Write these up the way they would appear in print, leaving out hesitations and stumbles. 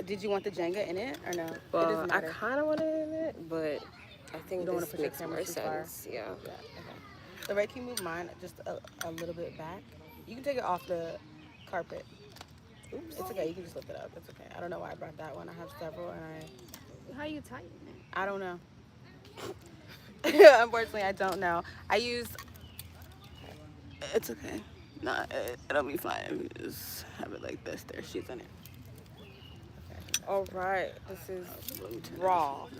Did you want the Jenga in it or no? It Well, doesn't I matter. kind of want it in it, but I think You don't want to this push your makes camera more too far. sense. Yeah. Yeah. Okay. So, Ray, can you move mine just a little bit back? You can take it off the carpet. Oops. It's okay. You can just lift it up. It's okay. I don't know why I brought that one. I have several, and How you tighten it? I don't know. Unfortunately, I don't know. I use. It's okay. No, it'll be fine. Just have it like this. There, she's in it. All right. This is Let me turn it raw. off.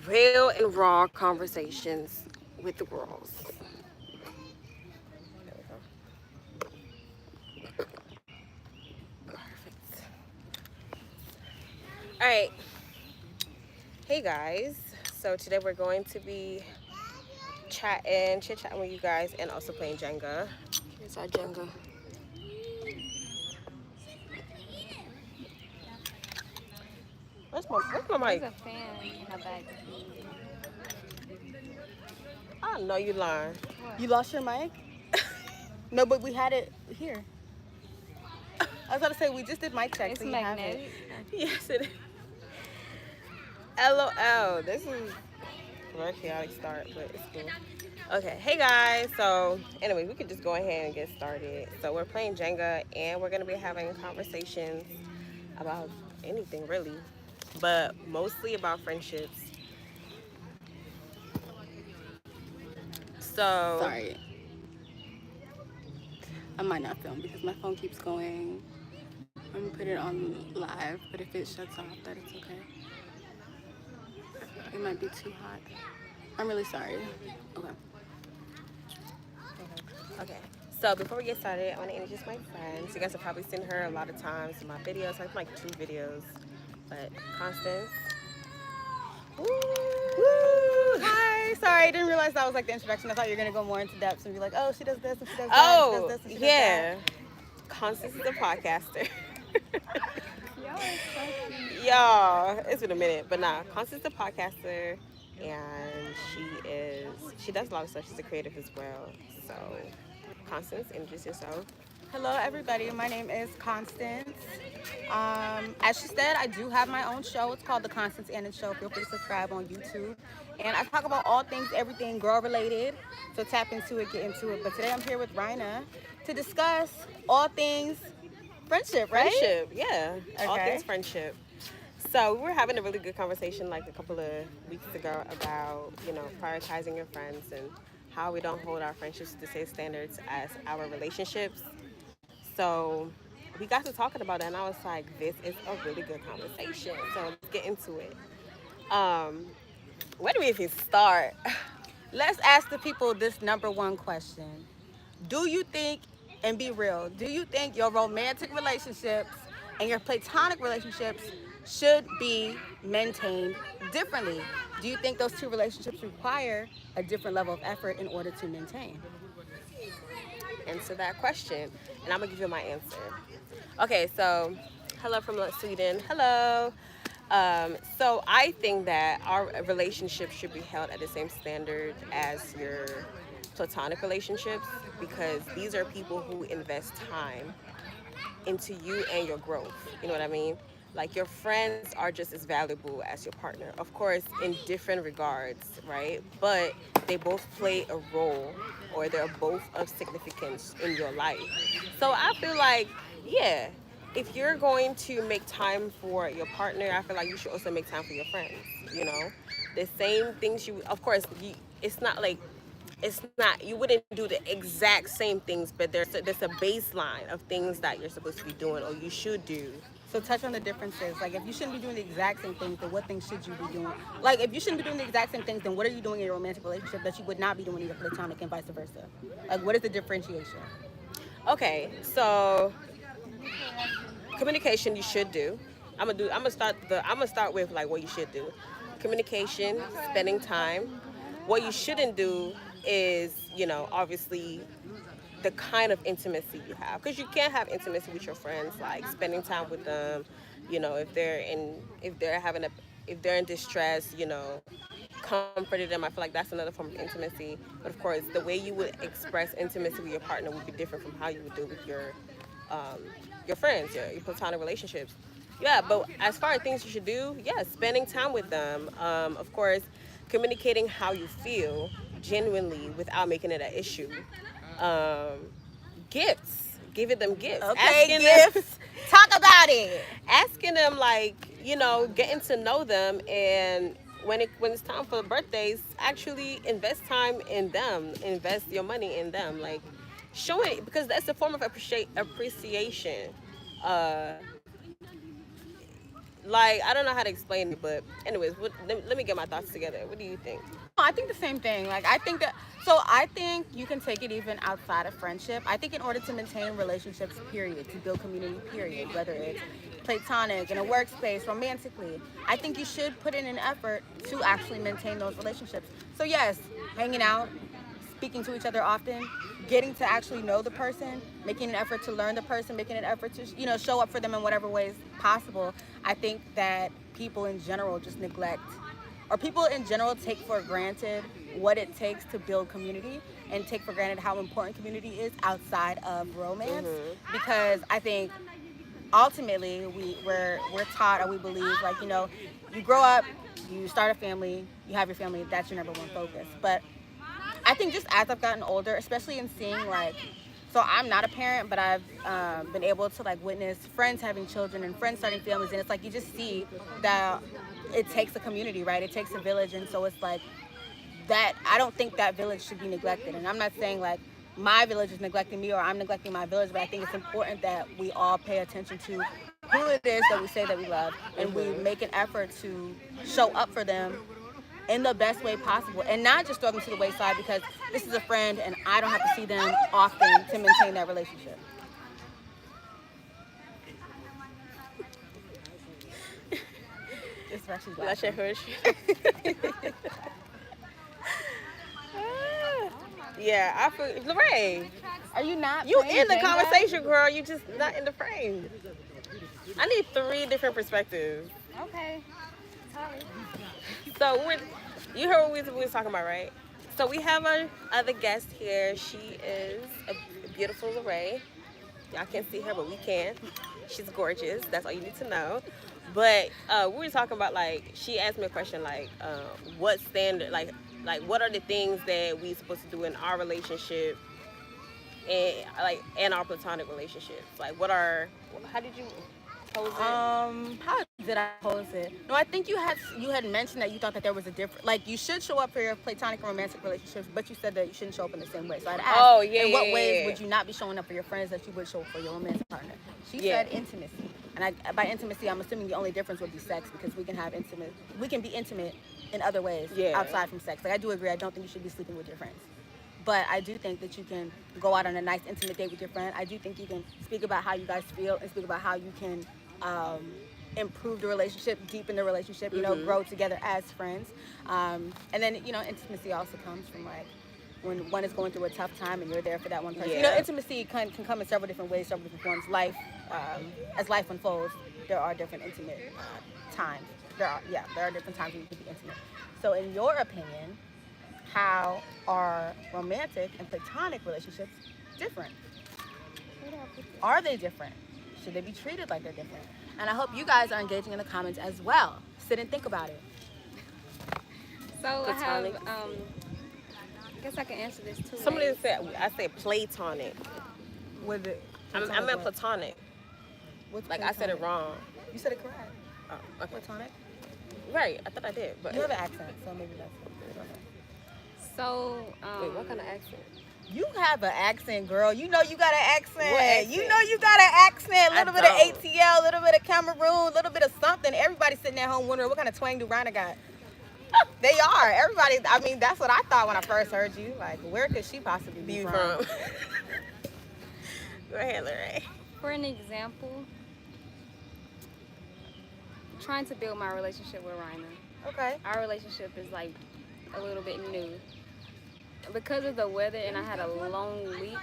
Real and raw conversations with the girls. There we go. Perfect. All right. Hey guys. So today we're going to be chit-chatting with you guys, and also playing Jenga. Here's our Jenga. Where's my mic? There's a fan in the back. I know you lying. You lost your mic? No, but we had it here. I was about to say we just did mic check, It's so you have it. magnetic. Yes, it is. LOL. This is a very chaotic start, but it's cool. Okay, hey guys. So anyway, we could just go ahead and get started. So we're playing Jenga, and we're gonna be having conversations about anything really, but mostly about friendships. So Sorry. I might not film because my phone keeps going. I'm gonna put it on live, but if it shuts off, that it's okay. It might be too hot. I'm really sorry. Okay. Okay. So before we get started, I want to introduce my friends. You guys have probably seen her a lot of times in my videos. I have like 2 videos. But Constance. Woo! Hi. Sorry, I didn't realize that was like the introduction. I thought you were gonna go more into depth and be like, oh, she does this and she does that. Oh, she does this and she does yeah. Constance is a podcaster. Y'all are so cute. Y'all, it's been a minute, but nah, Constance is a podcaster, and she does a lot of stuff. She's a creative as well. So, Constance, introduce yourself. Hello, everybody. My name is Constance. As she said, I do have my own show. It's called The Constance Annan Show. Feel free to subscribe on YouTube. And I talk about all things, everything girl related. So tap into it, get into it. But today I'm here with Ryna to discuss all things friendship, right? Friendship, yeah. All Okay. things friendship. So we were having a really good conversation like a couple of weeks ago about, prioritizing your friends and how we don't hold our friendships to the same standards as our relationships. So we got to talking about it, and I was like, this is a really good conversation. So let's get into it. Where do we even start? Let's ask the people this number one question. Do you think, and be real, do you think your romantic relationships and your platonic relationships should be maintained differently? Do you think those two relationships require a different level of effort in order to maintain? Answer that question, and I'm gonna give you my answer. Okay, so hello from Sweden. Hello. So I think that our relationship should be held at the same standard as your platonic relationships, because these are people who invest time into you and your growth. You know what I mean? Like, your friends are just as valuable as your partner, of course, in different regards, right? But they both play a role, or they're both of significance in your life. So I feel like, yeah, if you're going to make time for your partner, I feel like you should also make time for your friends. You know, the same things of course, it's not like you wouldn't do the exact same things, but there's a baseline of things that you're supposed to be doing or you should do. So touch on the differences. Like, if you shouldn't be doing the exact same things, then what things should you be doing? Like, if you shouldn't be doing the exact same things, then what are you doing in your romantic relationship that you would not be doing in your platonic, and vice versa? Like, what is the differentiation? Okay, so communication you should do. I'm gonna start with like what you should do. Communication, spending time. What you shouldn't do is, obviously the kind of intimacy you have, because you can't have intimacy with your friends, like spending time with them, if they're in distress, comforted them. I feel like that's another form of intimacy. But of course, the way you would express intimacy with your partner would be different from how you would do it with your your friends, your platonic relationships. Yeah, but as far as things you should do, yeah, spending time with them. Of course, communicating how you feel genuinely without making it an issue. Um, Gifts, giving them gifts, Okay, gifts. Talk about it. asking them like, getting to know them, and when it's time for birthdays, actually invest time in them, invest your money in them, like showing, because that's a form of appreciation. uh like, I don't know how to explain it, but anyways, let me get my thoughts together. What do you think? I think the same thing. Like, I think that, so I think you can take it even outside of friendship. I think in order to maintain relationships, period, to build community, period, whether it's platonic, in a workspace, romantically, I think you should put in an effort to actually maintain those relationships. So yes, hanging out, speaking to each other often, getting to actually know the person, making an effort to learn the person, making an effort to, show up for them in whatever ways possible. I think that people in general just neglect, or people in general take for granted what it takes to build community, and take for granted how important community is outside of romance. Because I think ultimately we're taught, or we believe, like, you grow up, you start a family, you have your family, that's your number one focus. But I think just as I've gotten older, especially in seeing, like, so I'm not a parent, but I've been able to, like, witness friends having children and friends starting families, and it's like you just see that it takes a community, right? It takes a village, and so it's like that. I don't think that village should be neglected, and I'm not saying like my village is neglecting me or I'm neglecting my village, but I think it's important that we all pay attention to who it is that we say that we love, and we make an effort to show up for them in the best way possible, and not just throw them to the wayside because this is a friend and I don't have to see them often to maintain that relationship. Especially That's your laughing. hush. Yeah, I feel Lorraine. Are you not? You playing in the Jenga? conversation, girl. You just not in the frame. I need 3 different perspectives. Okay. Sorry. So you heard what we was talking about, right? So we have our other guest here. She is a beautiful Lorraine. Y'all can't see her, but we can. She's gorgeous. That's all you need to know. But we were talking about, like, she asked me a question like, what standard, like what are the things that we supposed to do in our relationship, and like in our platonic relationships? Like, how did you pose it? How did I pose it? No, I think you had mentioned that you thought that there was a different, like, you should show up for your platonic and romantic relationships, but you said that you shouldn't show up in the same way. So I'd ask, Oh, yeah, in what yeah, ways yeah. would you not be showing up for your friends that you would show up for your romantic partner? She Yeah. said intimacy, and by intimacy, I'm assuming the only difference would be sex, because we can be intimate in other ways Yeah. outside from sex. Like, I do agree, I don't think you should be sleeping with your friends. But I do think that you can go out on a nice intimate date with your friend. I do think you can speak about how you guys feel and speak about how you can improve the relationship, deepen the relationship, grow together as friends. And then, intimacy also comes from, like, when one is going through a tough time and you're there for that one person. Yeah. Intimacy can come in several different ways, several different forms. Life, as life unfolds, there are different intimate times. There are different times when you can be intimate. So in your opinion, how are romantic and platonic relationships different? Are they different? Should they be treated like they're different? And I hope you guys are engaging in the comments as well. Sit and think about it. So I have, Platonic. I guess I can answer this too. Somebody said, I said platonic. With it, I meant platonic. What's Like, I said it platonic? wrong. You said it correct. Oh, okay. Platonic. Right, I thought I did, but You have an accent, so maybe that's it. So, wait, what kind of accent? You have an accent, girl. You know you got an accent. What accent? You know you got an accent. A I little bit of don't. ATL, a little bit of Cameroon, a little bit of something. Everybody sitting at home wondering what kind of twang do Ryna got. They are. Everybody, I mean, that's what I thought when I first heard you. Like, where could she possibly be You from? from? Go ahead, Lorraine. for an example, trying to build my relationship with Ryna. Okay. Our relationship is like a little bit new. Because of the weather and I had a long week,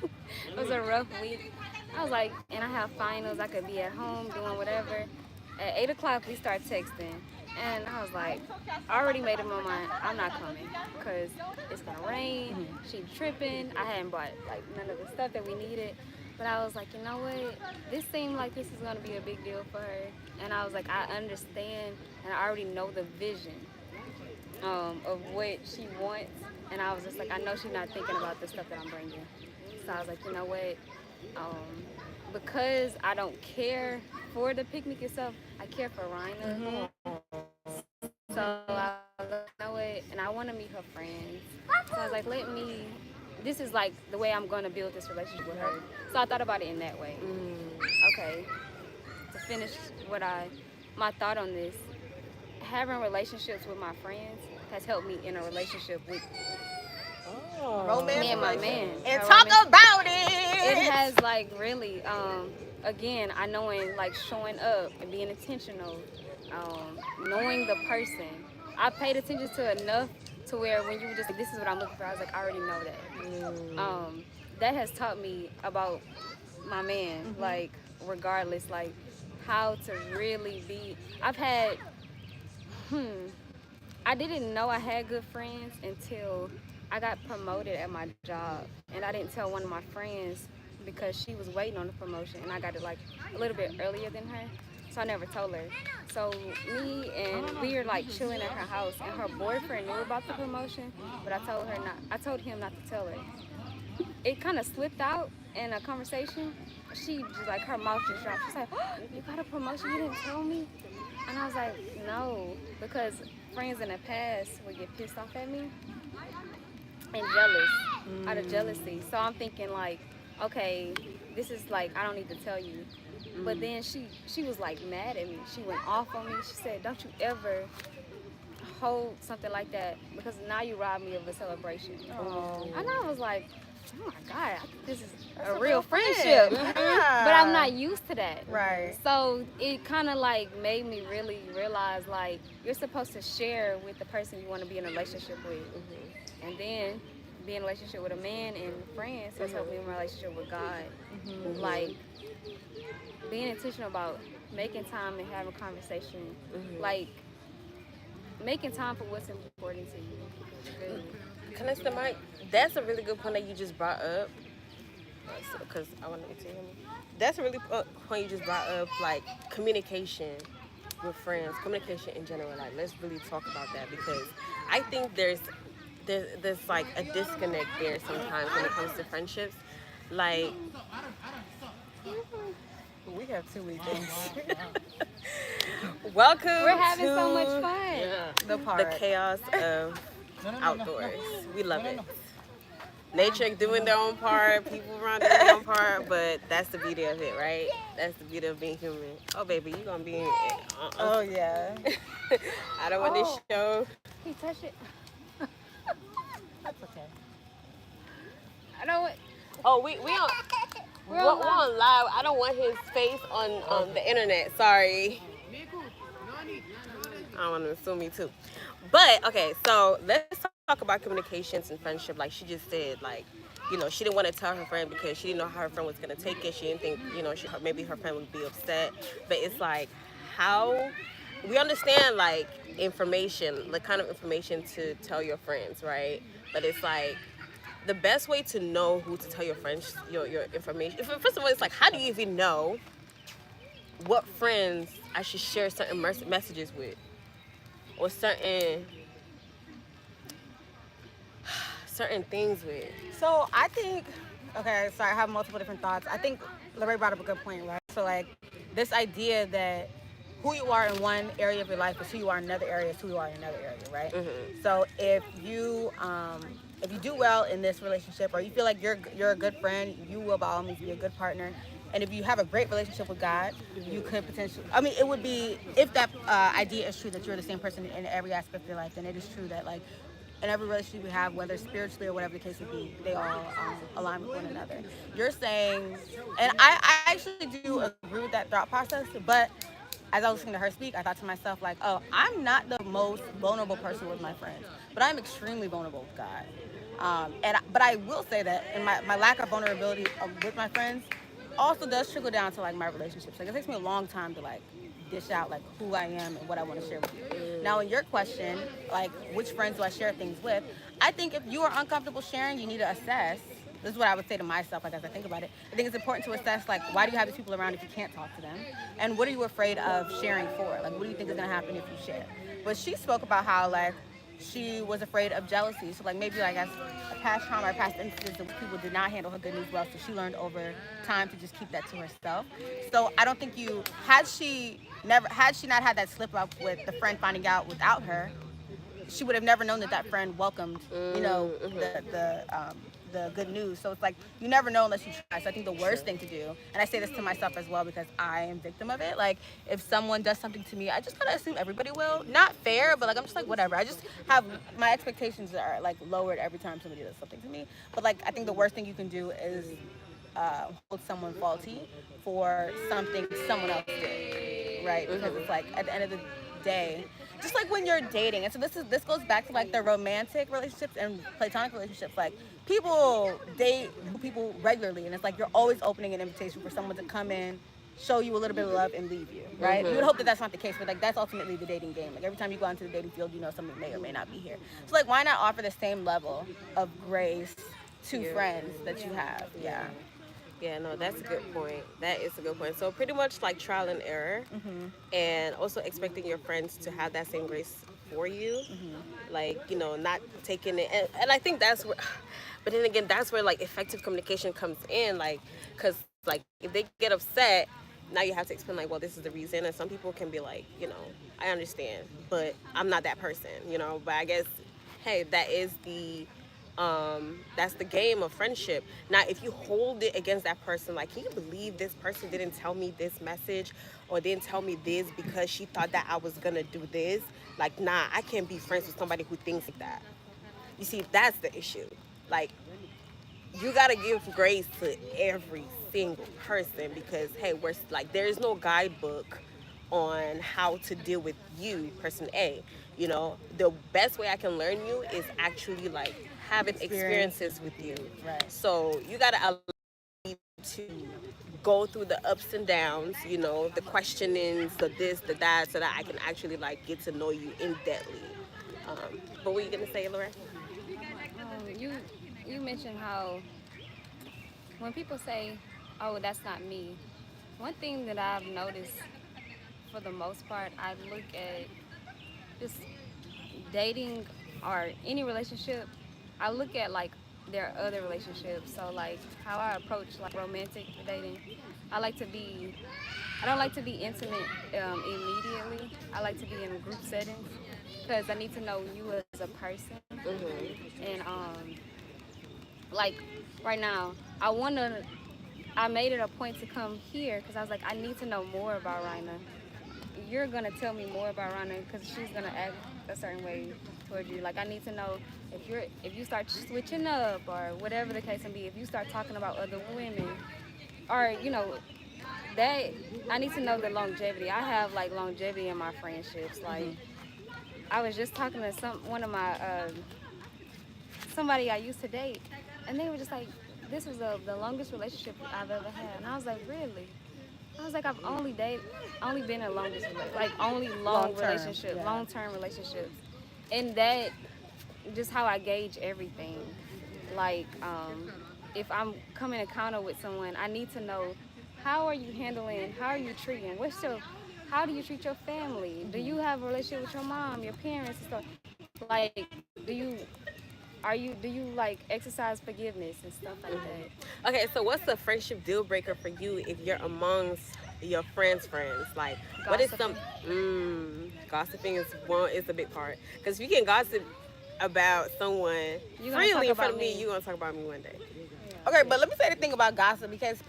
it was a rough week. I was like, and I have finals, I could be at home doing whatever. At 8 o'clock, we start texting. And I was like, I already made up my mind, I'm not coming because it's gonna rain, she tripping. I hadn't bought like none of the stuff that we needed. But I was like, you know what? This seemed like this is gonna be a big deal for her, and I was like, I understand, and I already know the vision of what she wants, and I was just like, I know she's not thinking about the stuff that I'm bringing. So I was like, you know what? Because I don't care for the picnic itself, I care for Ryna. So I was like, you know what? And I want to meet her friends. So I was like, this is like the way I'm going to build this relationship with her. So I thought about it in that way. Okay, to finish my thought on this, having relationships with my friends has helped me in a relationship with Romance me and my man. And talk about it. It has like really, again, I knowing like showing up and being intentional, knowing the person. I paid attention to enough to where when you were just like, this is what I'm looking for, I was like, I already know that. That has taught me about my man, like regardless, like how to really be. I didn't know I had good friends until I got promoted at my job, and I didn't tell one of my friends because she was waiting on the promotion, and I got it like a little bit earlier than her, so I never told her. So we were like chilling at her house, and her boyfriend knew about the promotion, but I told him not to tell her. It kind of slipped out in a conversation. She just like, her mouth just dropped. She's like, oh, you got a promotion, you didn't tell me? And I was like, no, because friends in the past would get pissed off at me and jealous, out of jealousy. So I'm thinking like, okay, this is like, I don't need to tell you. But then she was like mad at me. She went off on me. She said, don't you ever hold something like that, because now you rob me of a celebration. And I was like, oh my God, I think this is a real friendship. But I'm not used to that. Right. So it kind of like made me really realize like you're supposed to share with the person you want to be in a relationship with. And then be in a relationship with a man and friends has helped me in my relationship with God. Like being intentional about making time and having conversation. Like making time for what's important to you. Really. Connects the mic. That's a really good point that you just brought up. Because I want to hear me. That's a really point you just brought up, like communication with friends, communication in general. Like, let's really talk about that, because I think there's like a disconnect there sometimes when it comes to friendships. Like, We have 2 weekends. welcome. We're having to so much fun. the chaos of outdoors. We love it. Nature doing their own part, people around doing their own part, but that's the beauty of it, right? That's the beauty of being human. Oh, baby, you gonna be in it. Oh, yeah. I don't want this show. He touched it. That's okay. I don't want. Oh, we're on live. I don't want his face on the internet. Sorry. I don't want to sue me too. But okay, so let's talk about communications and friendship. Like she just said, like, you know, she didn't want to tell her friend because she didn't know how her friend was gonna take it. She didn't think, you know, maybe her friend would be upset. But it's like, how we understand like information, the kind of information to tell your friends, right? But it's like the best way to know who to tell your friends your information. First of all, it's like, how do you even know what friends I should share certain messages with, or certain things with? So I think, okay, so I have multiple different thoughts. I think Lorraine brought up a good point, right? So like this idea that who you are in one area of your life is who you are in another area is who you are in another area, right? So if you do well in this relationship, or you feel like you're a good friend, you will by all means be a good partner. And if you have a great relationship with God, you could potentially, I mean, it would be, if that idea is true that you're the same person in every aspect of your life, then it is true that like in every relationship we have, whether spiritually or whatever the case would be, they all align with one another. You're saying, and I actually do agree with that thought process, but as I was listening to her speak, I thought to myself like, oh, I'm not the most vulnerable person with my friends, but I'm extremely vulnerable with God. But I will say that in my lack of vulnerability with my friends also does trickle down to like my relationships. Like it takes me a long time to like dish out like who I am and what I want to share with you. Now in your question, like which friends do I share things with? I think if you are uncomfortable sharing, you need to assess this is what I would say to myself, like as I think about it. I think it's important to assess, like, why do you have these people around if you can't talk to them? And what are you afraid of sharing for? Like, what do you think is going to happen if you share? But she spoke about how, like, she was afraid of jealousy. So, like, maybe, like, as a past trauma or past instances, people did not handle her good news well. So she learned over time to just keep that to herself. So I don't think had she not had that slip up with the friend finding out without her, she would have never known that friend welcomed, the good news. So it's like, you never know unless you try. So I think the worst thing to do, and I say this to myself as well because I am victim of it, like if someone does something to me, I just kind of assume everybody will. Not fair, but like I'm just like, whatever. I just have, my expectations are like lowered every time somebody does something to me. But like, I think the worst thing you can do is hold someone faulty for something someone else did, right? Because it's like, at the end of the day, just like when you're dating, and so this goes back to like the romantic relationships and platonic relationships. Like, people date people regularly, and it's like you're always opening an invitation for someone to come in, show you a little bit of love, and leave you, right? You would hope that that's not the case, but like that's ultimately the dating game. Like every time you go into the dating field, you know somebody may or may not be here. So like, why not offer the same level of grace to friends that you have? Yeah, no, that's a good point. That is a good point. So pretty much like trial and error, and also expecting your friends to have that same grace for you, like, you know, not taking it. And I think that's where, but then again, that's where like effective communication comes in, like, because like if they get upset, now you have to explain like, well, this is the reason. And some people can be like, you know, I understand, but I'm not that person, you know. But I guess, hey, that's the game of friendship. Now, if you hold it against that person, like, can you believe this person didn't tell me this message or didn't tell me this because she thought that I was gonna do this? Like, nah, I can't be friends with somebody who thinks like that. You see, that's the issue. Like, you gotta give grace to every single person because, hey, we're like, there is no guidebook on how to deal with you, person A. You know, the best way I can learn you is actually like having experiences with you. Right. So you gotta allow me to go through the ups and downs, you know, the questionings, the this, the that, so that I can actually like get to know you in depthly. But what are you gonna say, Lorraine? You mentioned how when people say, "Oh, that's not me," one thing that I've noticed for the most part, I look at just dating or any relationship, I look at like their other relationships. So like how I approach like romantic dating, I don't like to be intimate immediately. I like to be in group settings because I need to know you as a person. And like right now, I made it a point to come here because I was like, I need to know more about Ryna. You're gonna tell me more about Ryna because she's gonna act a certain way towards you. Like, I need to know if you start switching up or whatever the case may be. If you start talking about other women, or you know, that I need to know the longevity. I have like longevity in my friendships. Like, I was just talking to one of my somebody I used to date, and they were just like, this was the longest relationship I've ever had. And I was like, really? I was like, I've only been in only long-term relationships. And that, just how I gauge everything. Like, if I'm coming encounter with someone, I need to know, how are you treating? How do you treat your family? Do you have a relationship with your mom, your parents and stuff? Like, do you like exercise forgiveness and stuff like that? Okay, so what's the friendship deal breaker for you if you're amongst your friends' friends? Like, what is gossiping is a big part. Because if you can gossip about someone freely in front of me, you're gonna talk about me one day. Okay, but let me say the thing about gossip, because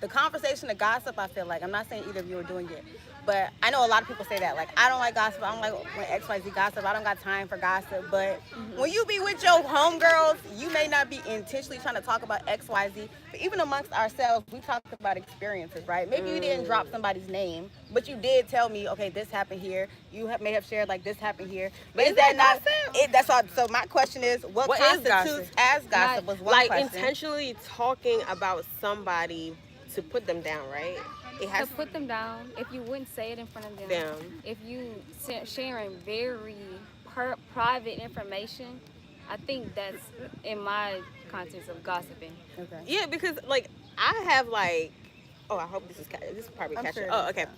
the conversation of gossip, I feel like, I'm not saying either of you are doing it, but I know a lot of people say that, like, I don't like gossip, I don't like when XYZ gossip, I don't got time for gossip. But when you be with your homegirls, you may not be intentionally trying to talk about XYZ, but even amongst ourselves, we talked about experiences, right? Maybe you didn't drop somebody's name, but you did tell me, okay, this happened here, may have shared like this happened here. But is that not gossip? That's all. So my question is, what constitutes as gossip was one question. Like, intentionally talking about somebody to put them down, right? To put them down, if you wouldn't say it in front of them, if you sharing very private information, I think that's in my context of gossiping. Okay. Yeah, because like I have like, oh, I hope this is probably I'm catching. sure it Oh, is, okay. yeah.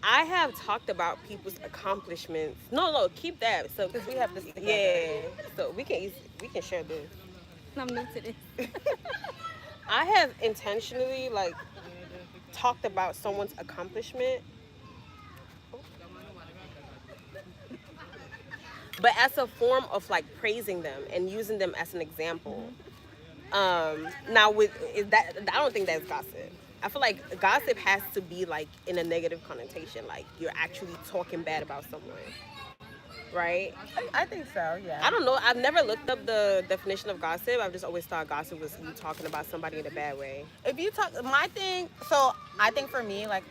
I have talked about people's accomplishments. No, keep that. So, Because we have this together. yeah, so we can share this. I'm new to this. I have intentionally like talked about someone's accomplishment, but as a form of like praising them and using them as an example. Now with is that I don't think that's gossip. I feel like gossip has to be like in a negative connotation, like you're actually talking bad about someone, right? I think so, I yeah. don't know. I've never looked up the definition of gossip. I've just always thought gossip was you talking about somebody in a bad way. If you talk, my thing, so I think for me, like,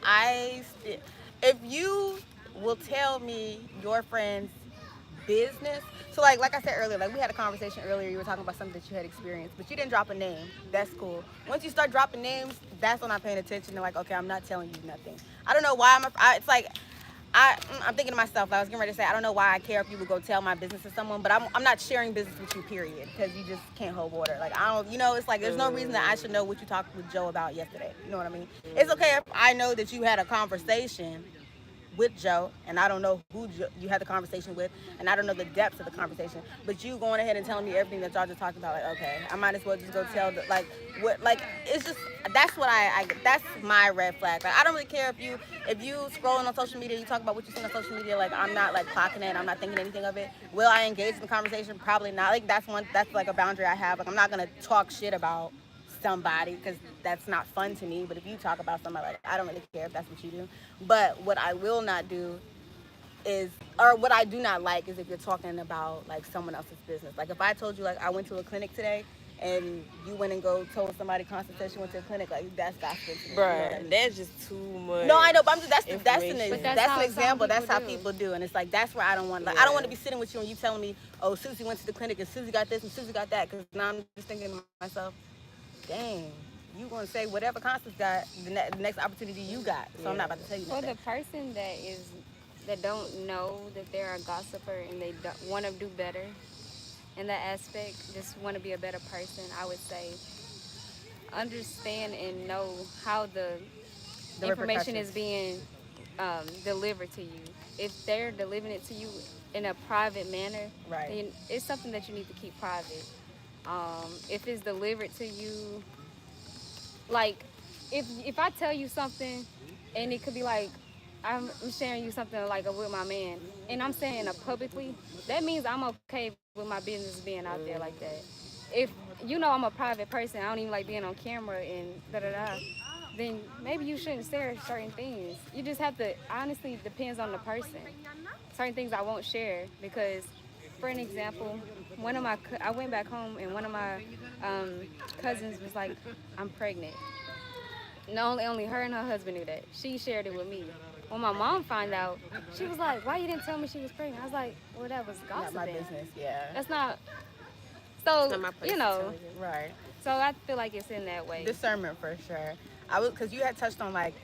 if you will tell me your friend's business, so like I said earlier, like we had a conversation earlier, you were talking about something that you had experienced, but you didn't drop a name. That's cool. Once you start dropping names, that's when I'm paying attention and like, okay, I'm not telling you nothing. I don't know why it's like, I'm thinking to myself, I was getting ready to say, I don't know why I care if you would go tell my business to someone, but I'm not sharing business with you, period, because you just can't hold water. Like, I don't, it's like, there's no reason that I should know what you talked with Joe about yesterday. You know what I mean? It's okay if I know that you had a conversation with Joe, and I don't know who you had the conversation with, and I don't know the depths of the conversation, but you going ahead and telling me everything that y'all just talked about, like, okay, I might as well just go tell it's just, that's what that's my red flag. Like, I don't really care if you scrolling on social media, you talk about what you see on social media, like, I'm not like clocking it, I'm not thinking anything of it. Will I engage in the conversation? Probably not. Like, that's like a boundary I have. Like, I'm not gonna talk shit about somebody because that's not fun to me. But if you talk about somebody, like, I don't really care if that's what you do. But what I will not do is, or what I do not like is if you're talking about like someone else's business. Like if I told you like I went to a clinic today and you went and go told somebody Constance you went to a clinic, like that's gossip to me. Bruh, You know what I mean? that's just too much. No, I know, but I'm just that's an information. But that's how an some example. That's people how do. people do, and it's like that's where I don't want. Like I Yeah. don't want to be sitting with you and you telling me, oh, Susie went to the clinic and Susie got this and Susie got that, because now I'm just thinking to myself, dang, you gonna say whatever Constance got the next opportunity you got. So I'm not about to tell you For nothing. the person that don't know that they're a gossiper and they want to do better in that aspect, just want to be a better person, I would say understand and know how the information is being delivered to you. If they're delivering it to you in a private manner, Right. then it's something that you need to keep private. If it's delivered to you, like if I tell you something, and it could be like I'm sharing you something like with my man, and I'm saying it publicly, that means I'm okay with my business being out there like that. If you know I'm a private person, I don't even like being on camera and da da da, then maybe you shouldn't share certain things. You just have to, honestly, depends on the person. Certain things I won't share because, for an example, I went back home and one of my cousins was like, I'm pregnant. No, only her and her husband knew that. She shared it with me. When my mom found out, she was like, why you didn't tell me she was pregnant? I was like, well, that was Not gossiping. my business. Yeah. That's not, so, It's not my place you to know, tell you. Right. so I feel like it's in that way. Discernment for sure. Because you had touched on like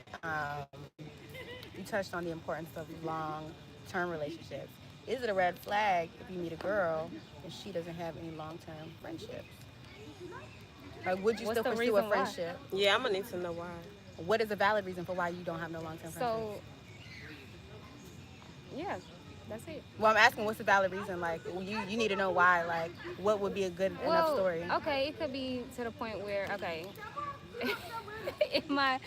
you touched on the importance of long-term relationships. Is it a red flag if you meet a girl and she doesn't have any long-term friendships? Like, would you What's still the pursue a reason why? friendship? Yeah, I'm gonna need to know why. What is a valid reason for why you don't have no long-term friendships? So, yeah, that's it. Well, I'm asking, what's the valid reason? Like, you need to know why. Like, what would be a good enough story? Okay, it could be to the point where, okay, if my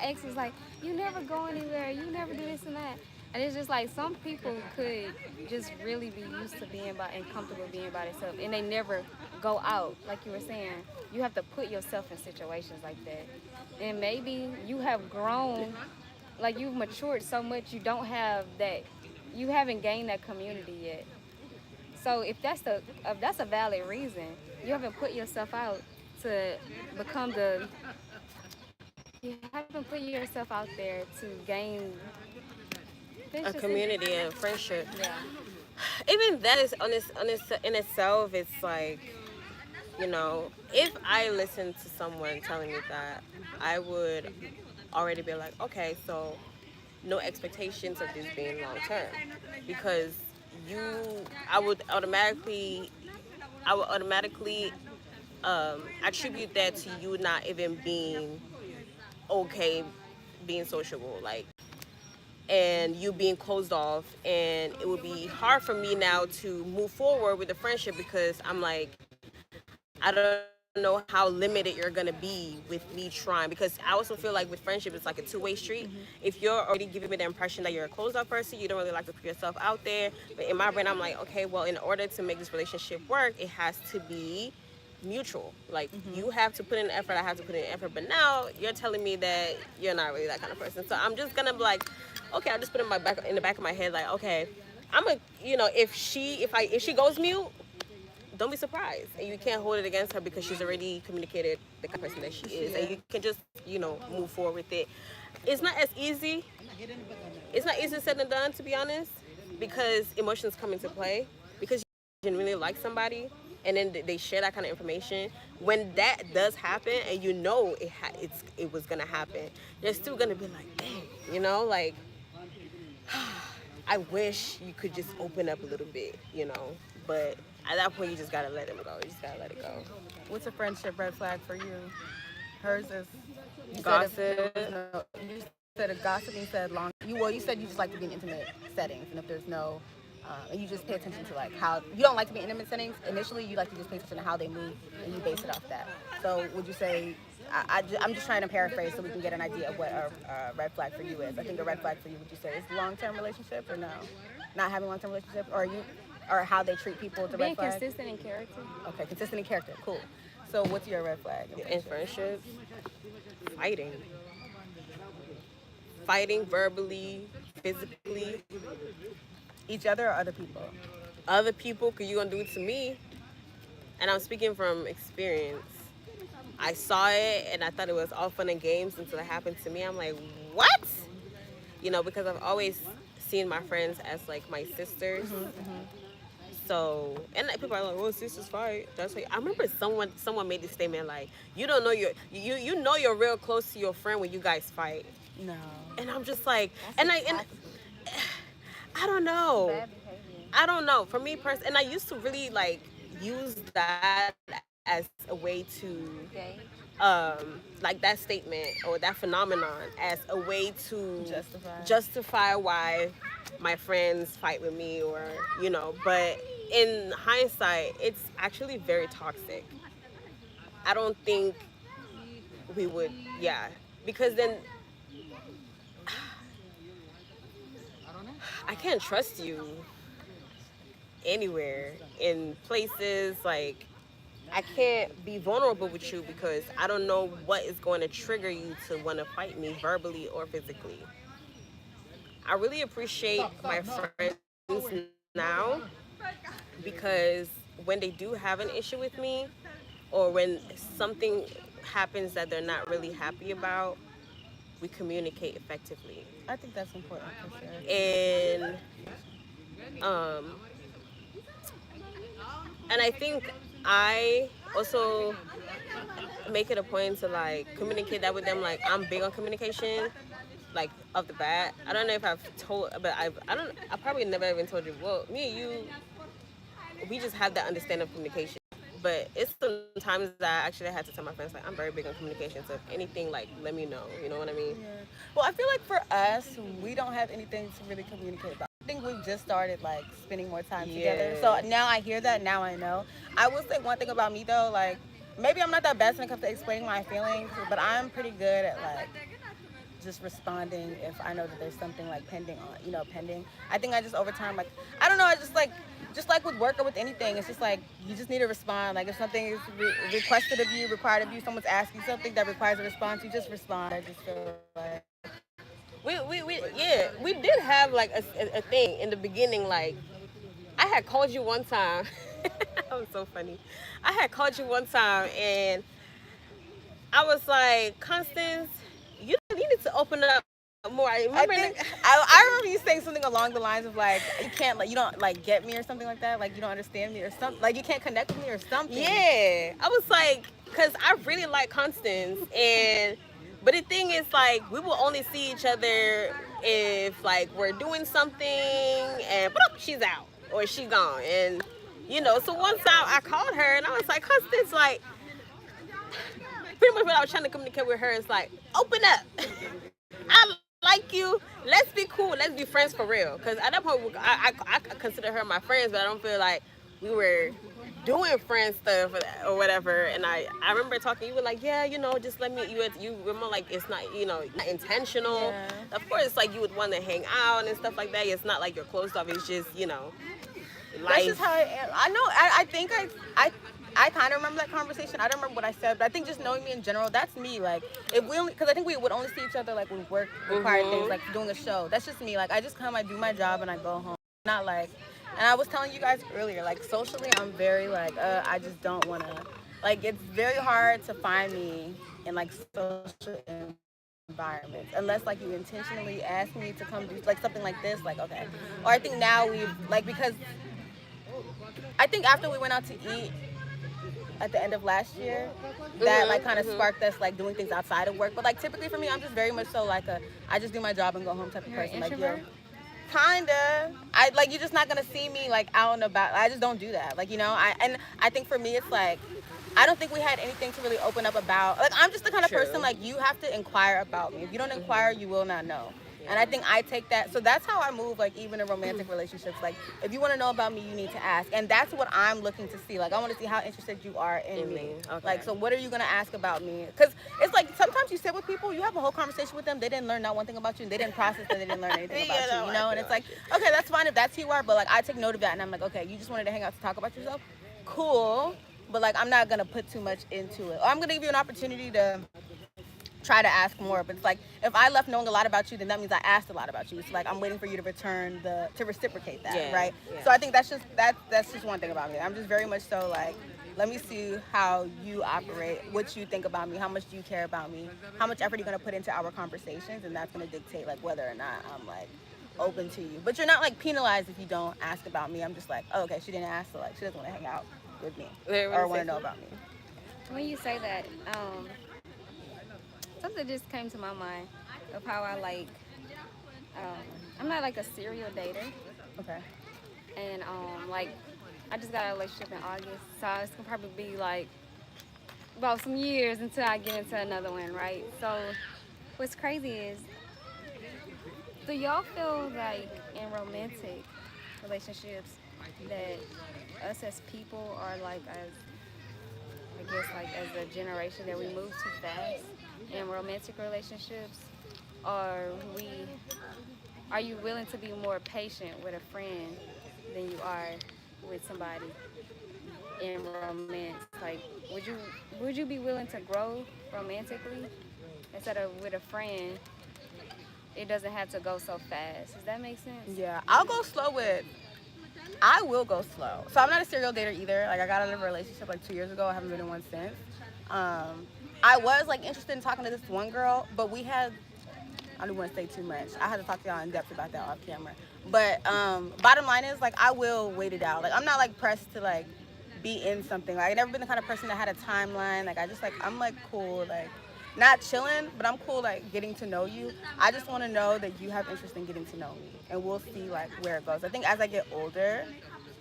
ex was like, you never go anywhere, you never do this and that. And it's just like some people could just really be used to being by and comfortable being by themselves, and they never go out. Like you were saying, you have to put yourself in situations like that. And maybe you have grown, like you've matured so much, you don't have that, you haven't gained that community yet. So if that's a valid reason, you haven't put yourself out to become you haven't put yourself out there to gain A community and friendship. Yeah. Even that is in itself. It's like, if I listen to someone telling me that, I would already be like, okay, so no expectations of this being long term, because I would automatically, I would automatically attribute that to you not even being okay being sociable, like, and you being closed off, and it would be hard for me now to move forward with the friendship because I'm like, I don't know how limited you're gonna be with me trying, because I also feel like with friendship it's like a two-way street. If you're already giving me the impression that you're a closed off person, you don't really like to put yourself out there, but in my brain I'm like, okay, well, in order to make this relationship work, it has to be mutual. Like, you have to put in effort, I have to put in effort, but now you're telling me that you're not really that kind of person. So I'm just gonna be like, okay, I just put in the back of my head, like, okay, I'm a, if she goes mute, don't be surprised, and you can't hold it against her because she's already communicated the kind of person that she is, and you can just move forward with it. It's not as easy. It's not easy said than done, to be honest, because emotions come into play. Because you genuinely like somebody, and then they share that kind of information. When that does happen, and it was gonna happen, you're still gonna be like, dang, like, I wish you could just open up a little bit, but at that point, you just gotta let them go. You just gotta let it go. What's a friendship red flag for you? Hers is gossip. You said a gossiping. You said long. You said you just like to be in intimate settings, and if there's no, and you just pay attention to like how you don't like to be in intimate settings. Initially, you like to just pay attention to how they move, and you base it off that. So, would you say? I'm just trying to paraphrase so we can get an idea of what a red flag for you is. I think a red flag for you, would you say, is long-term relationships, or no? Not having long-term relationships, or how they treat people is a red flag? Being consistent in character. Okay, consistent in character. Cool. So what's your red flag? In friendships, fighting verbally, physically. Each other or other people? Other people, because you're going to do it to me. And I'm speaking from experience. I saw it and I thought it was all fun and games until it happened to me. I'm like, what? Because I've always seen my friends as like my sisters. So, and people are like, "Oh, sisters fight." That's like, I remember someone made this statement like, "You don't know you're real close to your friend when you guys fight." No. And I'm just like, I don't know. I don't know. For me personally, and I used to really like use that as a way to, like that statement or that phenomenon as a way to justify why my friends fight with me, or but in hindsight it's actually very toxic. I don't think we would, because then I can't trust you anywhere, in places, like I can't be vulnerable with you because I don't know what is going to trigger you to want to fight me verbally or physically. I really appreciate my friends now, because when they do have an issue with me, or when something happens that they're not really happy about, we communicate effectively. I think that's important for sure. And I think I also make it a point to like communicate that with them. Like, I'm big on communication, like off the bat. I don't know if I've told, but I probably never even told you. Well, me and you, we just have that understanding of communication. But it's sometimes that I actually had to tell my friends, like, I'm very big on communication, so if anything, like, let me know. You know what I mean? Yeah. Well, I feel like for us, we don't have anything to really communicate about. I think we've just started, like, spending more time together. So now I hear that, now I know. I will say one thing about me, though, like, maybe I'm not the best when it comes to explaining my feelings, but I'm pretty good at, like, just responding if I know that there's something, like, pending. I think I just, over time, like, I don't know, I just like with work or with anything, it's just like you just need to respond. Like, if something is requested of you, required of you, someone's asking something that requires a response, you just respond. I just feel like we did have like a thing in the beginning. Like, I had called you one time. That was so funny. I had called you one time and I was like, Constance, you need to open up more. I remember you saying something along the lines of like, you can't, like, you don't like get me or something like that, like you don't understand me or something, like you can't connect with me or something. Yeah, I was like, because I really like Constance, but the thing is, like, we will only see each other if like we're doing something and she's out or she's gone, and You know, so one time I called her and I was like, Constance, like, pretty much what I was trying to communicate with her is like, open up. I like you. Let's be cool. Let's be friends for real. Because at that point, I consider her my friends, but I don't feel like we were doing friend stuff or whatever. And I remember talking. You were like, yeah, you know, just let me. You were more like it's not, you know, not intentional. Yeah. Of course, it's like you would want to hang out and stuff like that. It's not like you're closed off. It's just, you know, life. That's just how I am. I know. I think I kind of remember that conversation. I don't remember what I said, but I think just knowing me in general, that's me. Like, if we only, because I think we would only see each other like when work required things, like doing a show. That's just me. Like, I just come, I do my job, and I go home. Not like, and I was telling you guys earlier, like socially, I'm very like, I just don't want to. Like, it's very hard to find me in like social environments unless like you intentionally ask me to come do like something like this. Like, okay. Or I think now we've like because I think after we went out to eat at the end of last year, that like kind of sparked us like doing things outside of work. But like typically for me, I'm just very much so like I just do my job and go home type of person. Like, introvert? Kinda. I like you're just not gonna see me like out and about. I just don't do that. Like, you know, I think for me it's like I don't think we had anything to really open up about. Like, I'm just the kind of person like you have to inquire about me. If you don't inquire, you will not know. And I think I take that. So that's how I move, like, even in romantic relationships. Like, if you want to know about me, you need to ask. And that's what I'm looking to see. Like, I want to see how interested you are in me. Okay. Like, so what are you going to ask about me? Because it's like sometimes you sit with people, you have a whole conversation with them. They didn't learn not one thing about you. And they didn't process that they didn't learn anything about you, you know? And it's like, okay, that's fine if that's who you are. But, like, I take note of that. And I'm like, okay, you just wanted to hang out to talk about yourself? Cool. But, like, I'm not going to put too much into it. Or I'm going to give you an opportunity to try to ask more, but it's like if I left knowing a lot about you, then that means I asked a lot about you. It's like I'm waiting for you to return to reciprocate that, right? Yeah. So I think that's just one thing about me. I'm just very much so like, let me see how you operate, what you think about me, how much do you care about me, how much effort are you gonna put into our conversations, and that's gonna dictate like whether or not I'm like open to you. But you're not like penalized if you don't ask about me. I'm just like, oh, okay, she didn't ask, so like she doesn't want to hang out with me or want to know about me. When you say that, something just came to my mind of how I like. I'm not like a serial dater, Okay. and like I just got a relationship in August, so it's gonna probably be like about some years until I get into another one, right? So what's crazy is, do y'all feel like in romantic relationships that us as people are like as I guess like as a generation that we move too fast in romantic relationships, or are you willing to be more patient with a friend than you are with somebody in romance? Like, would you be willing to grow romantically instead of with a friend? It doesn't have to go so fast. Does that make sense? Yeah, I will go slow. So I'm not a serial dater either. Like, I got out of a relationship like 2 years ago. I haven't been in one since. I was like interested in talking to this one girl, but I don't want to say too much. I had to talk to y'all in depth about that off camera. But bottom line is like I will wait it out. Like, I'm not like pressed to like be in something. Like, I've never been the kind of person that had a timeline. Like, I'm like cool, like not chilling, but I'm cool like getting to know you. I just want to know that you have interest in getting to know me, and we'll see like where it goes. I think as I get older,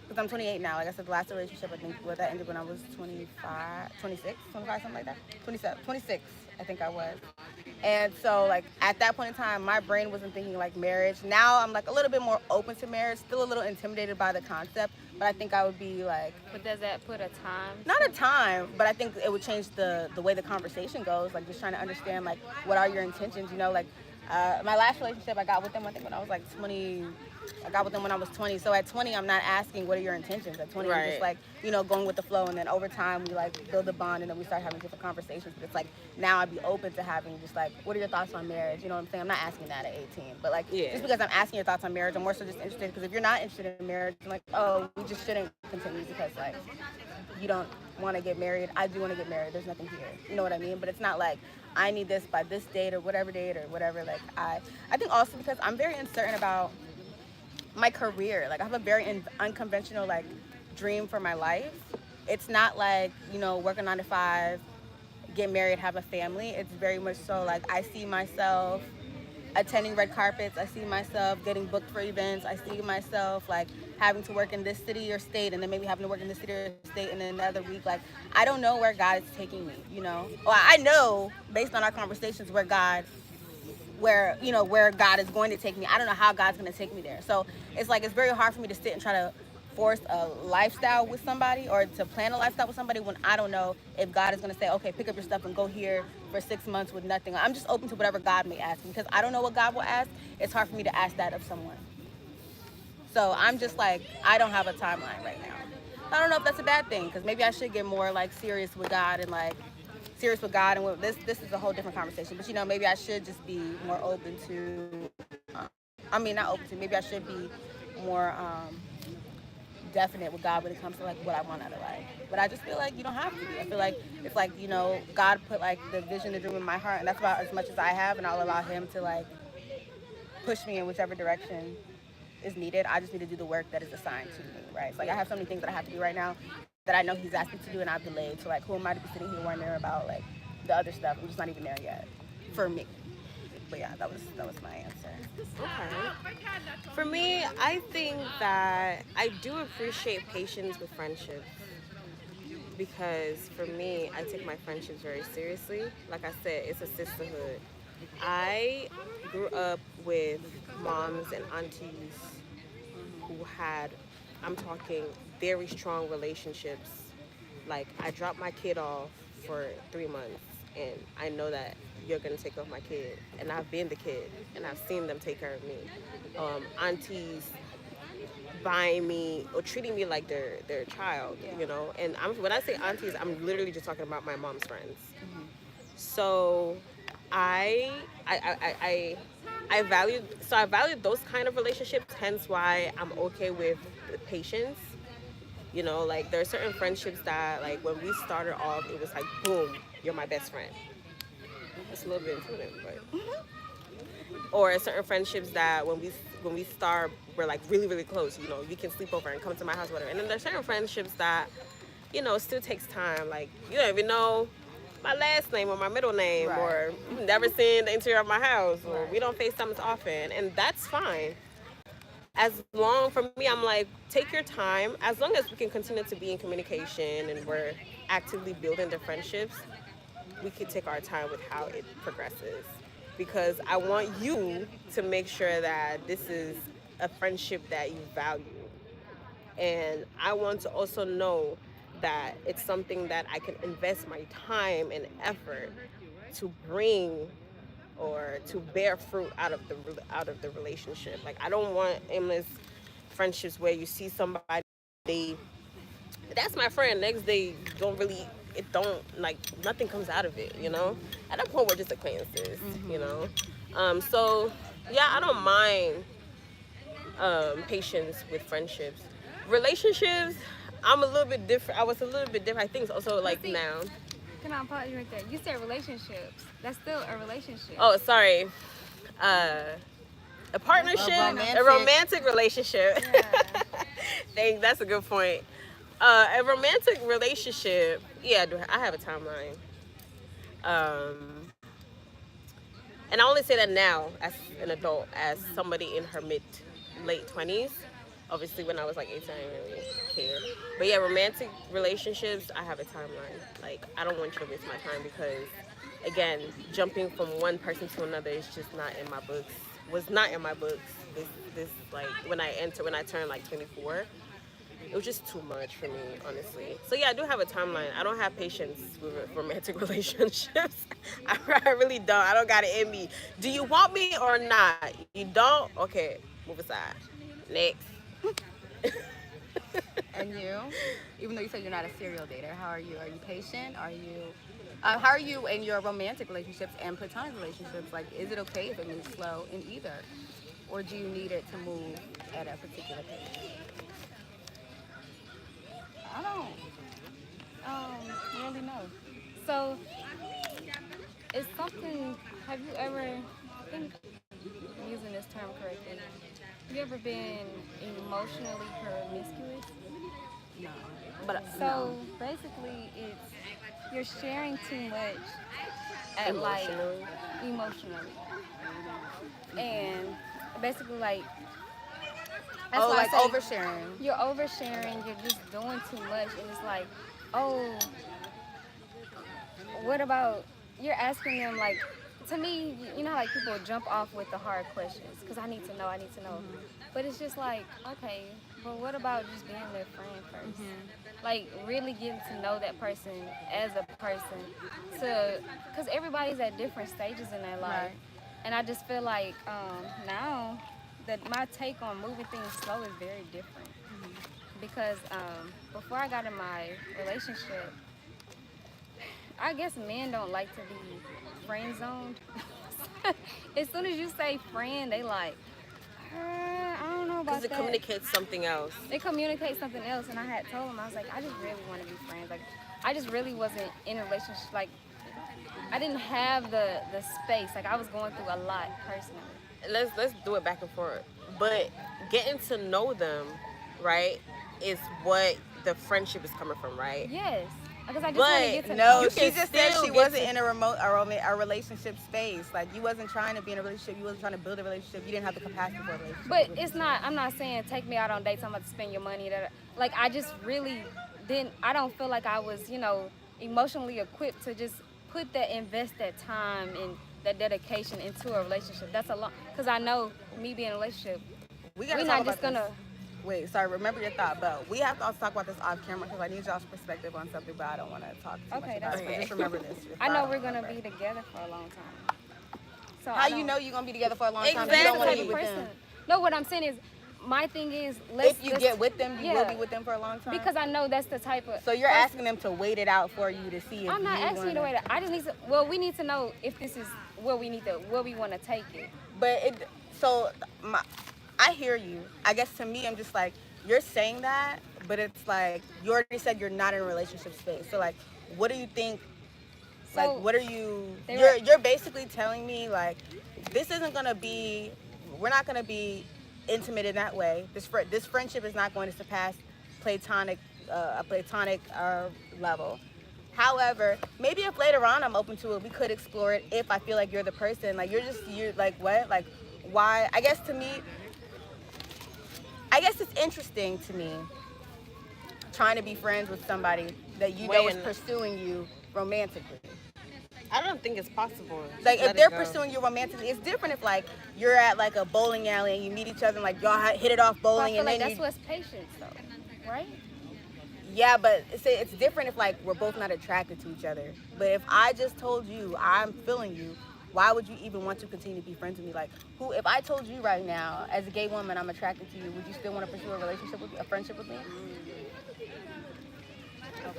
because I'm 28 now. Like I said, the last relationship, I think, that ended when I was 25, something like that. 26, I think I was. And so, like, at that point in time, my brain wasn't thinking, like, marriage. Now I'm, like, a little bit more open to marriage, still a little intimidated by the concept, but I think I would be, like... But does that put a time? Not a time, but I think it would change the way the conversation goes, like, just trying to understand, like, what are your intentions, you know, like, my last relationship, I got with them, I think, when I was, like, 20... I got with them when I was 20. So at 20, I'm not asking what are your intentions. At 20, I'm just like, you know, going with the flow. And then over time, we like build a bond, and then we start having different conversations. But it's like now I'd be open to having just like, what are your thoughts on marriage? You know what I'm saying? I'm not asking that at 18. But like, just because I'm asking your thoughts on marriage, I'm more so just interested. Because if you're not interested in marriage, I'm like, oh, we just shouldn't continue because like you don't want to get married. I do want to get married. There's nothing here. You know what I mean? But it's not like I need this by this date or whatever date or whatever. Like I think also because I'm very uncertain about my career. Like I have a very unconventional like dream for my life. It's not like, you know, work a 9 to 5, get married, have a family. It's very much so like I see myself attending red carpets. I see myself getting booked for events. I see myself like having to work in this city or state, and then maybe having to work in this city or state in another week. Like, I don't know where God is taking me, you know? Well, I know based on our conversations where God is going to take me. I don't know how God's going to take me there. So it's like, it's very hard for me to sit and try to force a lifestyle with somebody, or to plan a lifestyle with somebody, when I don't know if God is going to say, okay, pick up your stuff and go here for 6 months with nothing. I'm just open to whatever God may ask me, because I don't know what God will ask. It's hard for me to ask that of someone. So I'm just like, I don't have a timeline right now. I don't know if that's a bad thing, because maybe I should get more like serious with God, and like serious with God, and this is a whole different conversation. But maybe I should just be more open to. Not open to. Maybe I should be more definite with God when it comes to like what I want out of life. But I just feel like you don't have to be. I feel like it's like, God put like the vision, the dream in my heart, and that's about as much as I have, and I'll allow Him to like push me in whichever direction is needed. I just need to do the work that is assigned to me, right? It's like, I have so many things that I have to do right now that I know He's asked me to do, and I've delayed. So like, who am I to be sitting here wondering about like the other stuff? I'm just not even there yet, for me. But yeah, that was my answer. Okay. For me, I think that I do appreciate patience with friendships, because for me, I take my friendships very seriously. Like I said, it's a sisterhood. I grew up with moms and aunties who had, I'm talking, very strong relationships. Like, I dropped my kid off for 3 months, and I know that you're gonna take off my kid, and I've been the kid, and I've seen them take care of me. Aunties buying me or treating me like their child, And when I say aunties, I'm literally just talking about my mom's friends. So I valued those kind of relationships, hence why I'm okay with the patience. Like, there are certain friendships that, like, when we started off, it was like, boom, you're my best friend. It's a little bit intuitive, but or certain friendships that when we start, we're like really, really close. You can sleep over and come to my house, whatever. And then there's certain friendships that, still takes time. Like, you don't even know my last name or my middle name, Right. or you've never seen the interior of my house, or Right. we don't FaceTime as often, and that's fine. As long, for me, I'm like, take your time. As long as we can continue to be in communication and we're actively building the friendships, we can take our time with how it progresses. Because I want you to make sure that this is a friendship that you value. And I want to also know that it's something that I can invest my time and effort to bring or to bear fruit out of the relationship. Like, I don't want aimless friendships where you see somebody, that's my friend, next day like, nothing comes out of it. At that point, we're just acquaintances. So yeah, I don't mind patience with friendships. Relationships, I'm a little bit different. I was a little bit different. I think it's also like now. Can I pause you right there? You said relationships. That's still a relationship. Oh, sorry. A partnership, a romantic relationship. Yeah. That's a good point. A romantic relationship, yeah, I have a timeline. And I only say that now as an adult, as somebody in her late 20s. Obviously, when I was like 18, I didn't really care. But yeah, romantic relationships, I have a timeline. Like, I don't want you to waste my time, because, again, jumping from one person to another is just not in my books. Was not in my books. This like, when I turned like 24, it was just too much for me, honestly. So yeah, I do have a timeline. I don't have patience with romantic relationships. I really don't. I don't got it in me. Do you want me or not? You don't? Okay, move aside. Next. And you, even though you said you're not a serial dater, how are you? Are you patient? How are you in your romantic relationships and platonic relationships? Like, is it okay if it moves slow in either? Or do you need it to move at a particular pace? I don't really know. So it's something. Have you ever? I think I'm using this term correctly. Have you ever been emotionally promiscuous? No. But So basically, it's you're sharing too much at emotionally, and basically like That's Oh, why like I say oversharing. you're oversharing. You're just doing too much, and it's like, oh, what about you're asking them like, to me, you know how like people jump off with the hard questions because I need to know, I need to know, but it's just like, okay, but what about just being their friend 1st? Like really getting to know that person as a person, to because everybody's at different stages in their life, Right. and I just feel like now that my take on moving things slow is very different because before I got in my relationship, I guess men don't like to be friend zoned. As soon as you say friend, they like, I don't know about Because it that. communicates something else. They communicate something else, and I had told him, I was like, I just really want to be friends. Like, I just really wasn't in a relationship. Like, I didn't have the space. Like, I was going through a lot personally. Let's do it back and forth. But getting to know them, right, is what the friendship is coming from, right? Yes, because I just want to But get to No, know. You she can just said still she get wasn't to- in a relationship space. Like you wasn't trying to be in a relationship. You wasn't trying to build a relationship. You didn't have the capacity for a relationship. But it's not. I'm not saying take me out on dates. I'm about to spend your money. That like I just really didn't. I don't feel like I was, emotionally equipped to just invest that time and that dedication into a relationship. That's a lot. Because I know me being in a relationship, We gotta we're talk not about just gonna. this. Wait, sorry. Remember your thought, but we have to also talk about this off camera because I need y'all's perspective on something, but I don't want to talk too Okay, much about that's it. But fine. just remember this. I know If we're gonna remember. be together for a long time. So How you know you're gonna be together for a long time if you Exactly. don't want to type be of with person. them? No, what I'm saying is, my thing is, If you get with them, you will yeah. be with them for a long time. because I know that's the type of. So you're person- asking them to wait it out for you to see if I'm not you asking you to wanna- wait. I just need to. Well, we need to know if this is where we want to take it. But I hear you. I guess to me, I'm just like, you're saying that, but it's like you already said you're not in a relationship space. So like, what do you think? Like, So, what are you? they were- You're basically telling me like, this isn't gonna be. We're not gonna be intimate in that way. This friendship is not going to surpass a platonic level. However, maybe if later on I'm open to it, we could explore it if I feel like you're the person. Like you're like what? Like why? I guess it's interesting to me trying to be friends with somebody that you know is When- pursuing you romantically. I don't think it's possible. Like Let if it they're go. pursuing you romantically, it's different if like you're at like a bowling alley and you meet each other and like y'all hit it off But I bowling feel and like then that's you what's patience, though, right? yeah, but it's different if like we're both not attracted to each other. But if I just told you I'm feeling you, why would you even want to continue to be friends with me? Like if I told you right now as a gay woman I'm attracted to you, would you still want to pursue a friendship with me?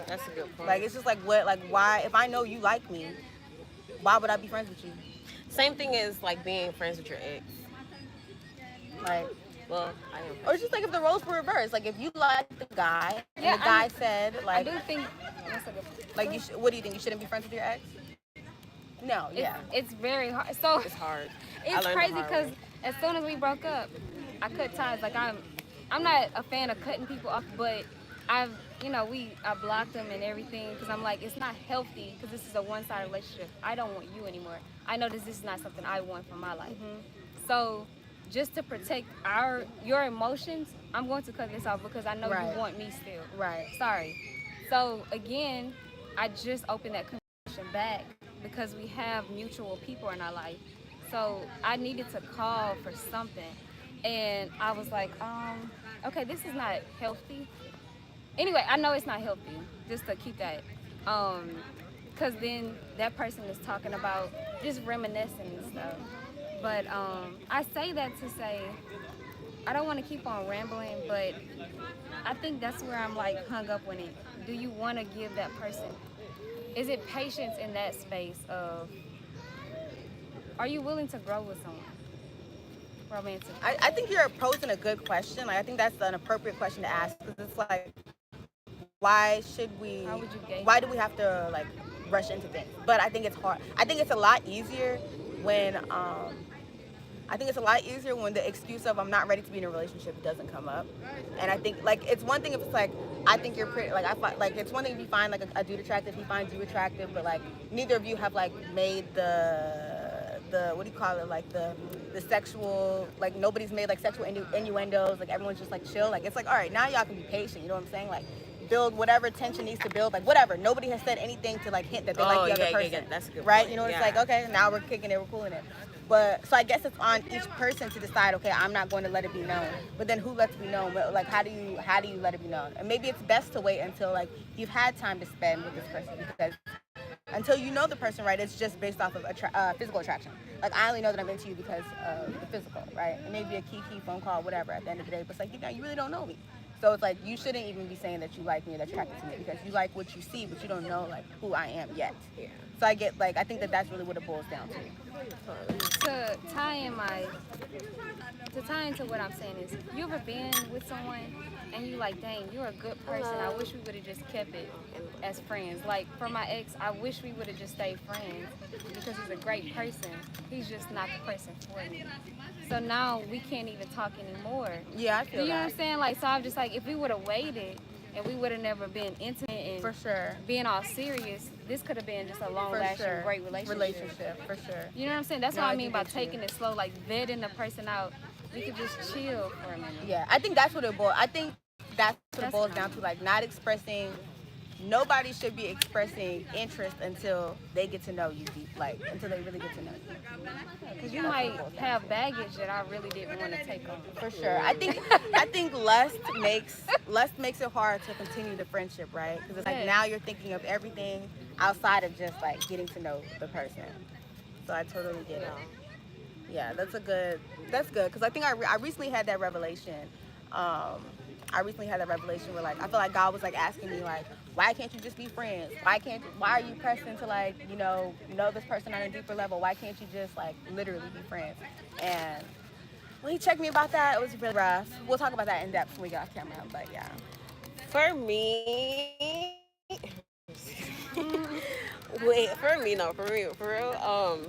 That's a good point. Like it's just like why if I know you like me, why would I be friends with you? Same thing as like being friends with your ex. Like Well, I am. or it's just like if the roles were reversed, like if you like the guy and Yeah, the guy said I like do think that's a good. like what do you think you shouldn't be friends with your ex? No, It's, yeah. it's very hard. So It's hard. I it's learned the crazy hard because way. as soon as we broke up, I cut ties. Like I'm not a fan of cutting people off, but I blocked them and everything because I'm like, it's not healthy because this is a one-sided relationship. I don't want you anymore. I know this is not something I want for my life. So just to protect your emotions, I'm going to cut this off because I know Right. you want me still. Right. Sorry. So again, I just opened that conversation back because we have mutual people in our life. So I needed to call for something. And I was like, okay, this is not healthy. Anyway, I know it's not healthy, just to keep that. Because then that person is talking about just reminiscing and stuff. But I say that to say, I don't want to keep on rambling, but I think that's where I'm like hung up on it. Do you want to give that person? Is it patience in that space of, are you willing to grow with someone? Romantic. I think you're posing a good question. Like I think that's an appropriate question to ask because it's like, why should we? How would you gauge Why it? do we have to like rush into things? But I think it's hard. I think it's a lot easier when the excuse of I'm not ready to be in a relationship doesn't come up. And I think like it's one thing if it's like I think you're pretty like it's one thing if you find like a dude attractive, he finds you attractive, but like neither of you have like made the what do you call it, like the sexual, like nobody's made like sexual innuendos, like everyone's just like chill. Like it's like, all right, now y'all can be patient, you know what I'm saying? Like build whatever tension needs to build, like whatever. Nobody has said anything to like hint that they like the other person. Yeah, that's a good right? point. You know, it's like, okay, now we're kicking it, we're cooling it. But so I guess it's on each person to decide, okay, I'm not going to let it be known. But then who lets it be known? Like how do you let it be known? And maybe it's best to wait until like you've had time to spend with this person, because until you know the person, right, it's just based off of physical attraction. Like I only know that I'm into you because of the physical, right? It may be a key phone call, whatever, at the end of the day, but it's like, you really don't know me. So it's like, you shouldn't even be saying that you like me or that you're attracted to me, because you like what you see, but you don't know like who I am yet. Yeah. So I get like, I think that that's really what it boils down to. To tie into what I'm saying is, you ever been with someone and you like, dang, you're a good person. I wish we would have just kept it as friends. Like for my ex, I wish we would have just stayed friends because he's a great person. He's just not the person for me. So now we can't even talk anymore. Yeah, I feel you know that. what I'm saying? Like, so I'm just like, if we would have waited and we would have never been intimate and For sure. being all serious, this could have been just a long-lasting, great relationship. For sure. You know what I'm saying? That's No, what I I mean do by get you. taking it slow, like vetting the person out. We could just chill for a minute. Yeah, I think that's what it boils. I think that's what it That's boils fine. down to. Like not expressing. Nobody should be expressing interest until they get to know you deep. Like until they really get to know you. Because you might have baggage that I really didn't want to take on. For sure. I think lust makes it hard to continue the friendship, right? Because it's like Yes. now you're thinking of everything outside of just like getting to know the person. So I totally get it. Yeah, that's good. Because I think I recently had that revelation. I recently had that revelation where like I feel like God was like asking me like, why can't you just be friends? Why are you pressing to like, know this person on a deeper level? Why can't you just like literally be friends? And when he checked me about that, it was really rough. We'll talk about that in depth when we get off camera, but yeah. For me, for real.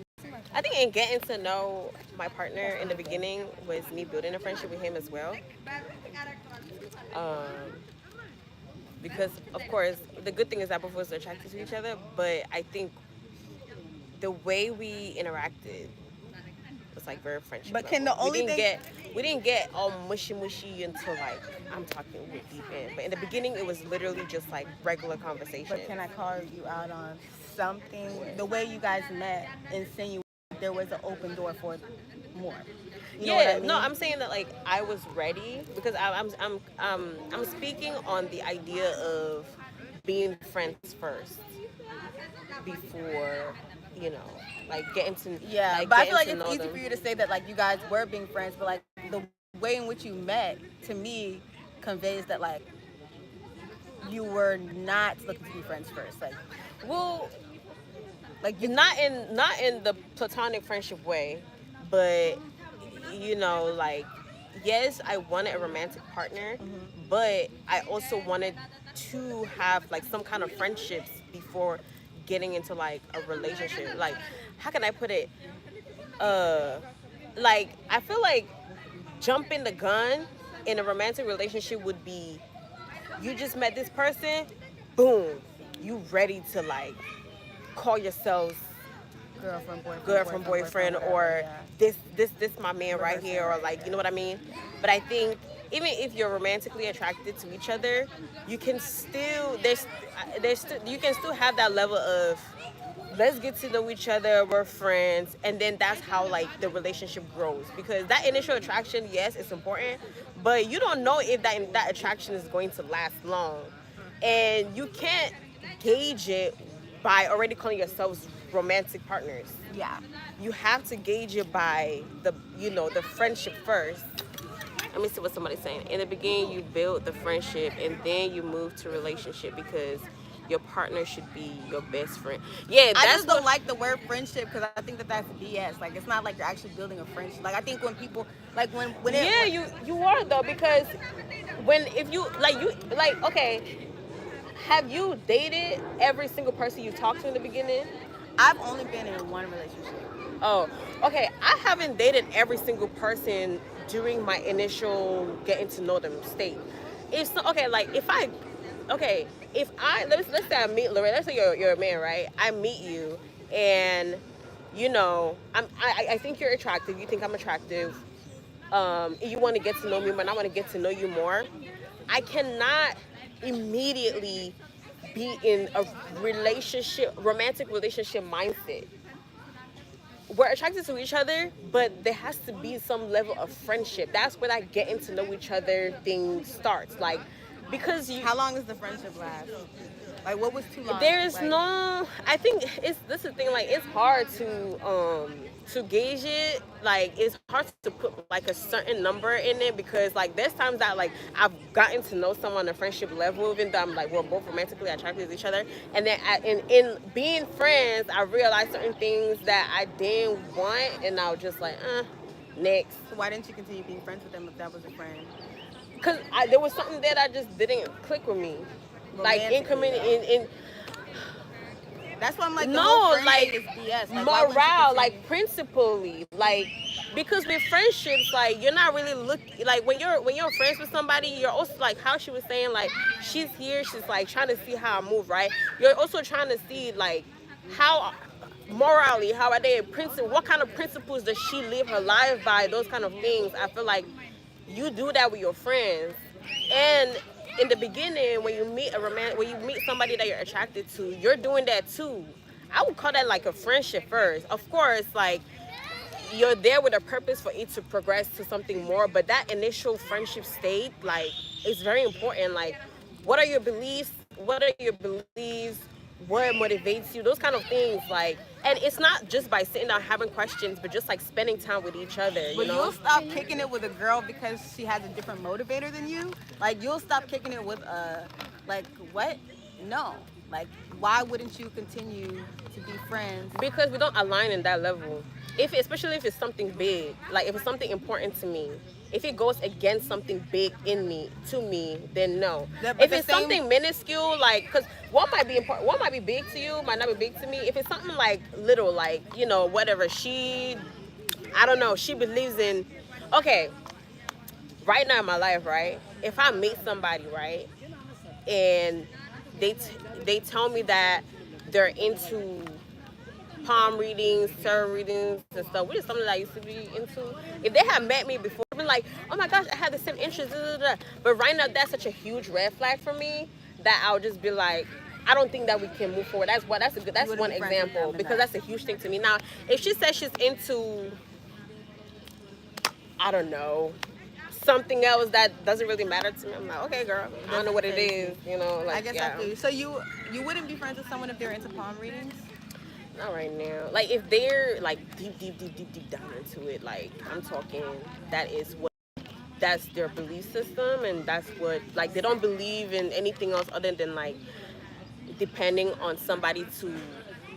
I think in getting to know my partner in the beginning was me building a friendship with him as well. Because of course the good thing is that both of us are attracted to each other, but I think the way we interacted was like very friendship. But can the only we didn't get all mushy until like I'm talking with deep in. But in the beginning it was literally just like regular conversation. But can I call you out on something? The way you guys met insinuated there was an open door for more. You know what I mean? No, I'm saying that like I was ready because I'm speaking on the idea of being friends first before like getting to but I feel like getting to it's know easy them. for you to say that like you guys were being friends, but like the way in which you met to me conveys that like you were not looking to be friends first. Like, Well, like you not in the platonic friendship way, but like yes, I wanted a romantic partner, but I also wanted to have like some kind of friendships before getting into like a relationship. Like, how can I put it? Like I feel like jumping the gun in a romantic relationship would be you just met this person, boom, you ready to like call yourselves girlfriend, boyfriend, or yeah. this my man right here, or like, you know what I mean? But I think even if you're romantically attracted to each other, you can still you can still have that level of let's get to know each other, we're friends, and then that's how like the relationship grows. Because that initial attraction, yes, it's important, but you don't know if that attraction is going to last long, and you can't gauge it by already calling yourselves romantic partners. Yeah. You have to gauge it by the friendship first. Let me see what somebody's saying. In the beginning, you build the friendship, and then you move to relationship because your partner should be your best friend. Yeah, I just don't like the word friendship because I think that that's BS. Like, it's not like you're actually building a friendship. Like, I think when people, like, when you are though, because okay, have you dated every single person you talked to in the beginning? I've only been in one relationship. Oh, okay. I haven't dated every single person during my initial getting to know them state. It's not, okay. Like let's say I meet Lorraine. Let's say you're a man, right? I meet you, and you know, I think you're attractive. You think I'm attractive. You want to get to know me, but I want to get to know you more. I cannot immediately be in a romantic relationship mindset. We're attracted to each other, but there has to be some level of friendship. That's where that getting to know each other thing starts. Like, because you, How long does the friendship last? Like, what was too long? there is Like, no, I think it's this is the thing, like it's hard to gauge it. Like it's hard to put like a certain number in it, because like there's times that like I've gotten to know someone on a friendship level, even though I'm like we're both romantically attracted to each other, and then in being friends I realized certain things that I didn't want, and I was just like next. so why didn't you continue being friends with them if that was a friend? Because there was something there that just didn't click with me, like in Romantically, community in that's why I'm like, the no, whole friend like thing is BS. Like, why wouldn't you morale, continue? like principally, like because with friendships, like you're not really looking like when you're friends with somebody, you're also like how she was saying, like she's here, she's like trying to see how I move, right? You're also trying to see like how morally, how are they principle, what kind of principles does she live her life by, those kind of things. I feel like you do that with your friends. And in the beginning, when you meet somebody that you're attracted to, you're doing that too. I would call that like a friendship first. Of course, like you're there with a purpose for it to progress to something more, but that initial friendship state, like, is very important. Like, what are your beliefs? What are your beliefs? What motivates you? Those kind of things, like, and it's not just by sitting down having questions, but just like spending time with each other. But you'll stop kicking it with a girl because she has a different motivator than you. Like, you'll stop kicking it with a, like, what? No. Like, why wouldn't you continue to be friends? Because we don't align in that level. Especially if it's something big, like if it's something important to me, if it goes against something big to me, then no. If it's something minuscule, like, because what might be important, what might be big to you, might not be big to me. If it's something like little, like, whatever, I don't know, she believes in, okay, right now in my life, right, if I meet somebody, right, and they tell me that they're into palm readings, tarot readings, and stuff, which is something that I used to be into. If they had met me before, I'd been like, oh my gosh, I have the same interest. Da, da, da. But right now, that's such a huge red flag for me that I'll just be like, I don't think that we can move forward. That's one example, because that's a huge thing to me. Now, if she says she's into, I don't know, something else that doesn't really matter to me, I'm like, okay, girl, I don't know what it is, like, I guess yeah. I feel you. So you wouldn't be friends with someone if they're into palm readings? Not right now. Like, if they're like deep down into it, like I'm talking, that's their belief system, and that's what, like, they don't believe in anything else other than like depending on somebody to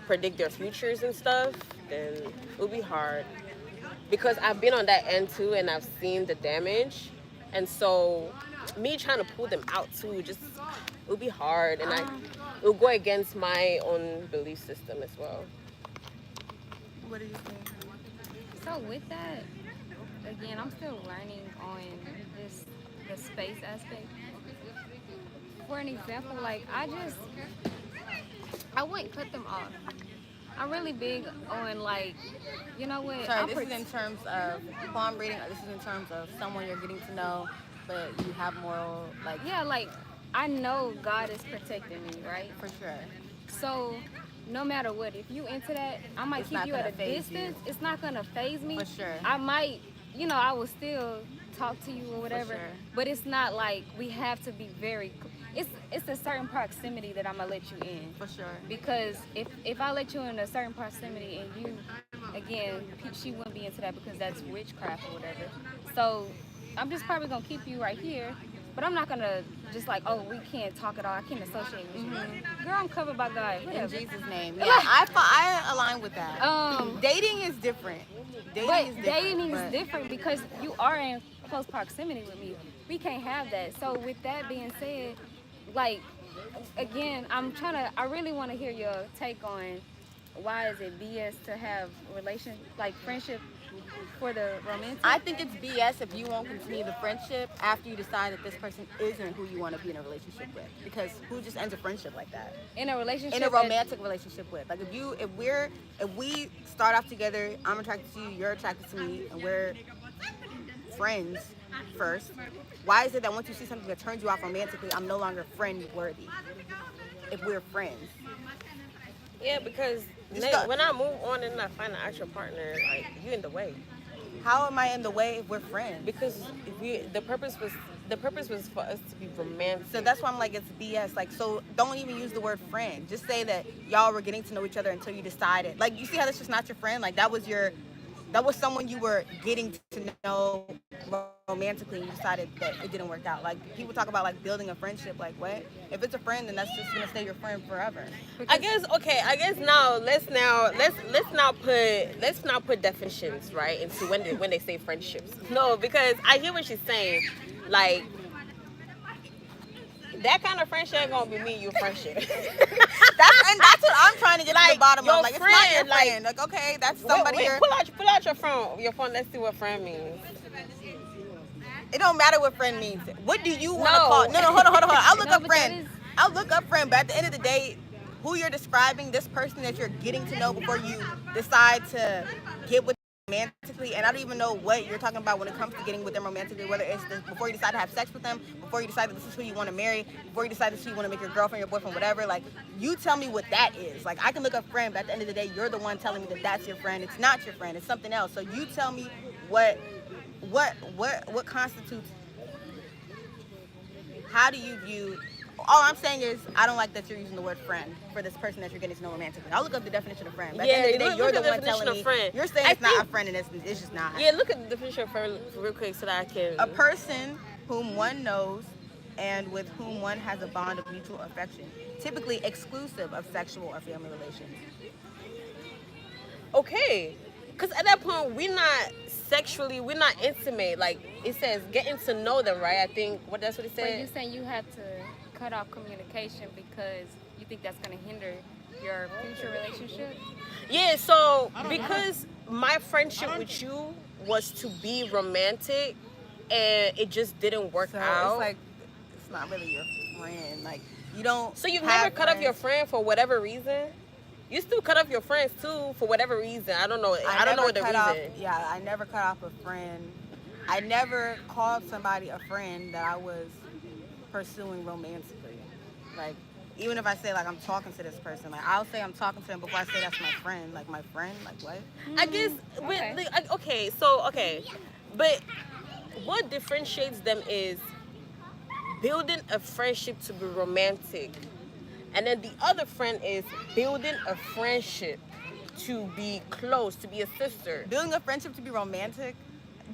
predict their futures and stuff, then it'll be hard. Because I've been on that end too, and I've seen the damage, and so me trying to pull them out too, just it'll be hard, and it'll go against my own belief system as well. What do you think? So with that, again, I'm still learning on the space aspect. For an example, like I wouldn't cut them off. I'm really big on, like, you know what? Sorry, this is in terms of palm reading. Or this is in terms of someone you're getting to know, but you have moral, like. Yeah, like, I know God is protecting me, right? For sure. So no matter what, if you into that, I might keep you at a distance. It's not gonna phase me. For sure. I might, I will still talk to you or whatever. For sure. But it's not like we have to be very. It's a certain proximity that I'm gonna let you in. For sure. Because if I let you in a certain proximity and you, again, she wouldn't be into that because that's witchcraft or whatever. So I'm just probably gonna keep you right here. But I'm not gonna just like, oh, we can't talk at all. I can't associate with you. Girl, I'm covered by God. Whatever. In Jesus' name. Yeah, I align with that. Dating is different. Dating is different because you are in close proximity with me. We can't have that. So with that being said, like, again, I really want to hear your take on why is it BS to have friendship for the romantic? I think it's BS if you won't continue the friendship after you decide that this person isn't who you want to be in a relationship with. Because who just ends a friendship like that? In a relationship, In a romantic relationship with. Like if we start off together, I'm attracted to you, you're attracted to me, and we're friends first. Why is it that once you see something that turns you off romantically, I'm no longer friend worthy? If we're friends. Yeah, because when I move on and I find an actual partner, like, you in the way. How am I in the way if we're friends? Because the purpose was for us to be romantic. So that's why I'm like, it's BS. Like, so don't even use the word friend. Just say that y'all were getting to know each other until you decided. Like, you see how that's just not your friend? Like, that was someone you were getting to know romantically, and you decided that it didn't work out. Like, people talk about like building a friendship. Like, what? If it's a friend, then that's just gonna stay your friend forever. I guess now let's now put definitions, right, into when they say friendships. No, because I hear what she's saying. Like, that kind of friendship ain't gonna be me and you friendship. That's what I'm trying to get to the bottom of. Like, friend, it's not your friend. Like, okay, that's somebody. Wait, pull out your phone. Let's see what friend means. It don't matter what friend means. What do you want to call? No, hold on. I'll look up friend. I'll look up friend. But at the end of the day, who you're describing, this person that you're getting to know before you decide to get with them romantically, and I don't even know what you're talking about when it comes to getting with them romantically, whether it's before you decide to have sex with them, before you decide that this is who you want to marry, before you decide this is who you want to make your girlfriend, your boyfriend, whatever. Like, you tell me what that is. Like, I can look up friend, but at the end of the day, you're the one telling me that that's your friend. It's not your friend. It's something else. So you tell me what constitutes. How do you view? All I'm saying is, I don't like that you're using the word friend for this person that you're getting to know romantically. I'll look up the definition of friend. But at the end of the day, you're the one telling me. Friend. You're saying it's not a friend, and it's just not. Yeah, look at the definition of friend real quick so that I can. A person whom one knows and with whom one has a bond of mutual affection, typically exclusive of sexual or family relations. Okay, because at that point we're not intimate. Like, it says getting to know them, right? I think that's what it said. But you saying you have to cut off communication because you think that's going to hinder your future relationship? Yeah, so because my friendship with you was to be romantic and it just didn't work out. It's like, it's not really your friend. Like, you don't. So you've never cut off your friend for whatever reason? You still cut off your friends too for whatever reason. I don't know. I don't know what the reason. I never cut off a friend. I never called somebody a friend that I was pursuing romantically. Like, even if I say, like, I'm talking to this person, like, I'll say I'm talking to them before I say that's my friend. Like, my friend? Like, what? I guess, but what differentiates them is building a friendship to be romantic. And then the other friend is building a friendship to be close, to be a sister. Building a friendship to be romantic?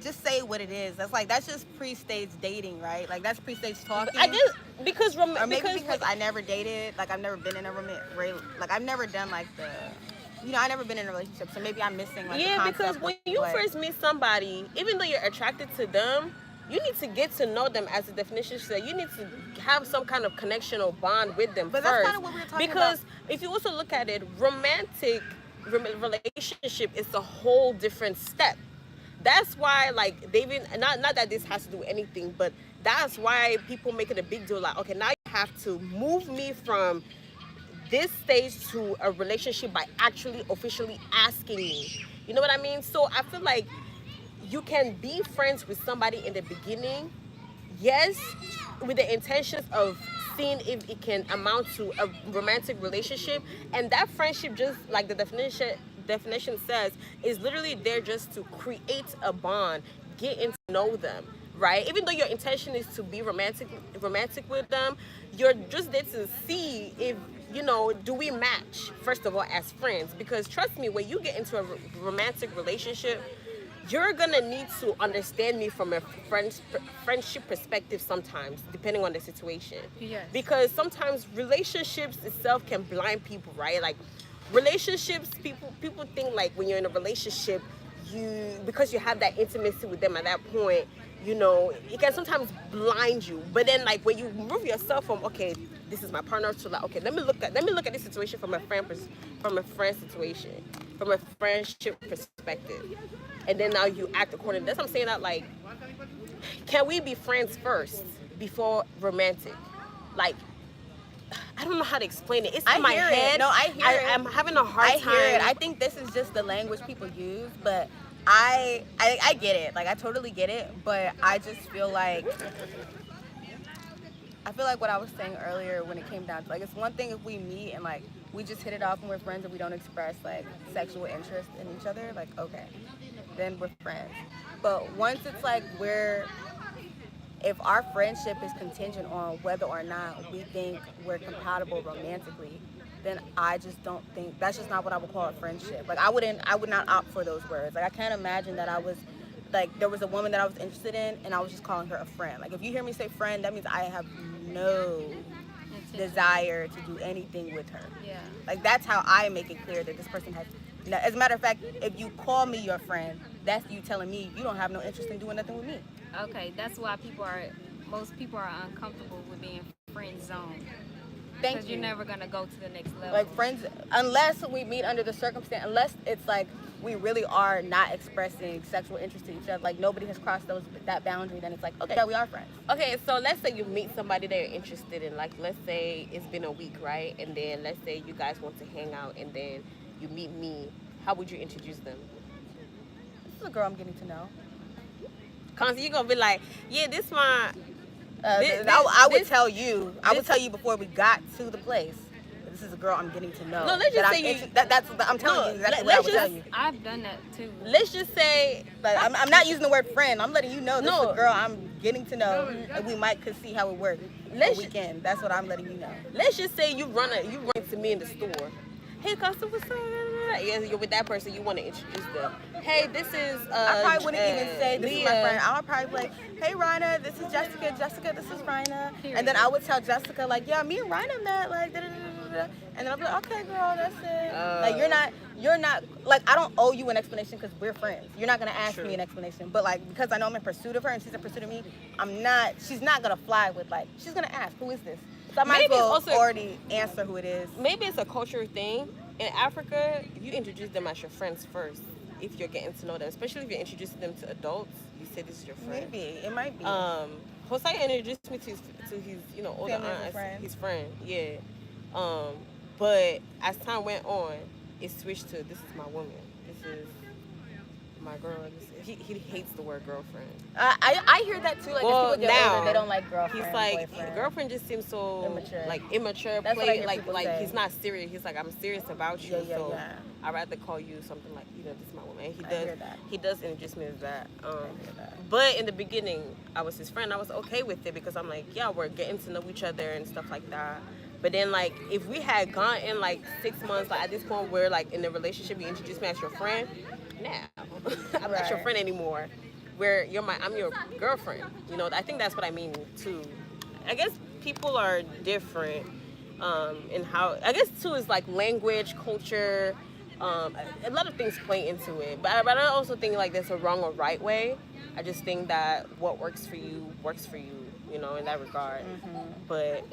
Just say what it is. That's just pre-stage dating, right? Like, that's pre-stage talking. I guess because I never dated. Like, I've never been in a I've never done like I've never been in a relationship. So maybe I'm missing like. Yeah, because when you first meet somebody, even though you're attracted to them, you need to get to know them, as the definition says. You need to have some kind of connection or bond with them but first. That's kind of what we were talking about. Because if you also look at it, romantic relationship is a whole different step. That's why, like, not that this has to do anything, but that's why people make it a big deal. Like, okay, now you have to move me from this stage to a relationship by actually officially asking me. You know what I mean? So I feel like you can be friends with somebody in the beginning, yes, with the intentions of seeing if it can amount to a romantic relationship, and that friendship, just like the definition says, is literally there just to create a bond, getting to know them, right? Even though your intention is to be romantic with them, you're just there to see if, do we match, first of all, as friends. Because trust me, when you get into a romantic relationship, you're gonna need to understand me from a friendship perspective sometimes, depending on the situation. Yes. Because sometimes relationships itself can blind people, right? Like, relationships, people think like when you're in a relationship, because you have that intimacy with them at that point, you know, it can sometimes blind you. But then like when you remove yourself from, okay, this is my partner, to like, okay, let me look at this situation from a friend situation, from a friendship perspective, and then now you act accordingly. That's what I'm saying. That like, can we be friends first before romantic? Like, I don't know how to explain it. It's in my head. No, I hear it. I'm having a hard time. I hear it. I think this is just the language people use, but I get it. Like, I totally get it, but I just feel like what I was saying earlier when it came down to, like, it's one thing if we meet and, like, we just hit it off and we're friends and we don't express, like, sexual interest in each other, like, okay, then we're friends. But once it's, like, if our friendship is contingent on whether or not we think we're compatible romantically, then I just don't think, that's just not what I would call a friendship. Like, I would not opt for those words. Like, I can't imagine that I was, like, there was a woman that I was interested in and I was just calling her a friend. Like, if you hear me say friend, that means I have no desire to do anything with her. Yeah. Like, that's how I make it clear that this person has, as a matter of fact, if you call me your friend, that's you telling me you don't have no interest in doing nothing with me. Okay, that's why most people are uncomfortable with being friend zoned. Thank Because you. you're never gonna go to the next level. Like, friends, unless we meet under the circumstance, unless it's like we really are not expressing sexual interest to each other, like nobody has crossed that boundary, then it's like, okay, yeah, we are friends. Okay, so let's say you meet somebody that you're interested in. Like, let's say it's been a week, right? And then let's say you guys want to hang out, and then you meet me. How would you introduce them? This is a girl I'm getting to know. Constance, you're gonna be like, yeah, this my. I would tell you before we got to the place. This is a girl I'm getting to know. No, let's just say I'm telling you exactly what I would tell you. I've done that too. Let's just say, Like, I'm not using the word friend. I'm letting you know this is a girl I'm getting to know, and we could see how it works. Next weekend. That's what I'm letting you know. let's just say you run to me in the store. Hey, Constance, what's up? Yeah, you're with that person. You want to introduce them. Hey, this is. I probably wouldn't even say this is my Leah. friend. I would probably be like, hey, Ryna, this is Jessica. Jessica, this is Ryna. And then I would tell Jessica, like, yeah, me and Ryna met, like, da-da-da-da-da. And then I'll be like, okay, girl, that's it. Like, you're not, like, I don't owe you an explanation because we're friends. You're not going to ask me an explanation. But, like, because I know I'm in pursuit of her and she's in pursuit of me, she's not going to fly with, like, she's going to ask, who is this? So I might as well already answer who it is. Maybe it's a cultural thing. In Africa, you introduce them as your friends first if you're getting to know them. Especially if you're introducing them to adults, you say this is your friend. Maybe. It might be. Hosea introduced me to his older aunt, his friend. Yeah. But as time went on, it switched to, this is my woman. This is my girl. He hates the word girlfriend. I hear that too. Like, well, if people get older, they don't like girlfriend. He's like, boyfriend. Girlfriend just seems so immature. That's what I hear like people say. he's not serious. He's like, I'm serious about you. Yeah. I'd rather call you something like, this is my woman. And he does introduce me as that. But in the beginning, I was his friend. I was okay with it because I'm like, yeah, we're getting to know each other and stuff like that. But then, like, if we had gone in like 6 months, like at this point we're like in a relationship, you introduce me as your friend. Now I'm not your friend anymore. I'm your girlfriend. I think that's what I mean too. I guess people are different in how. I guess too is like language, culture. A lot of things play into it. But I don't also think like there's a wrong or right way. I just think that what works for you works for you. In that regard. Mm-hmm. But.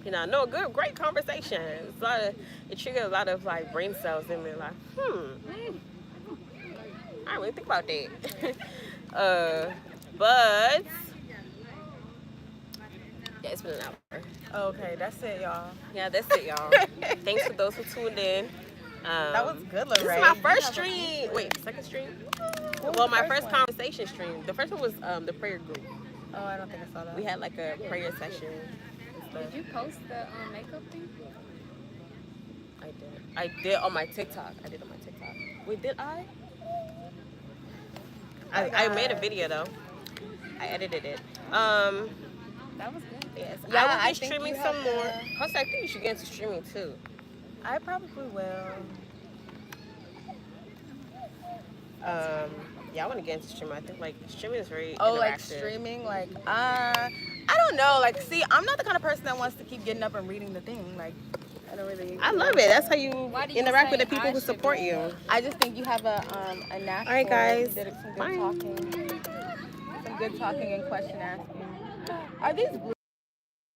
No, great conversation. It triggered a lot of like brain cells in me. Like, I don't really think about that. But yeah, it's been an hour. Okay, that's it, y'all. Yeah, that's it, y'all. Thanks for those who tuned in. That was good, Lorraine. This is my first stream. Wait, second stream? Well, my first conversation stream. The first one was the prayer group. Oh, I don't think I saw that. We had like a prayer session. Did you post the makeup thing? I did on my TikTok. Wait, did I? I made a video though. I edited it. That was good. Yes. Yeah, I will be streaming some more. Cause I think you should get into streaming too. I probably will. Yeah, I want to get into streaming. I think like streaming is very interactive. like streaming, like I don't know. Like, see, I'm not the kind of person that wants to keep getting up and reading the thing. Like, I don't really. I love it. That's how you interact with the people who support you. I just think you have a knack. All right, guys. You did some good talking. some good talking and question asking. Are these blue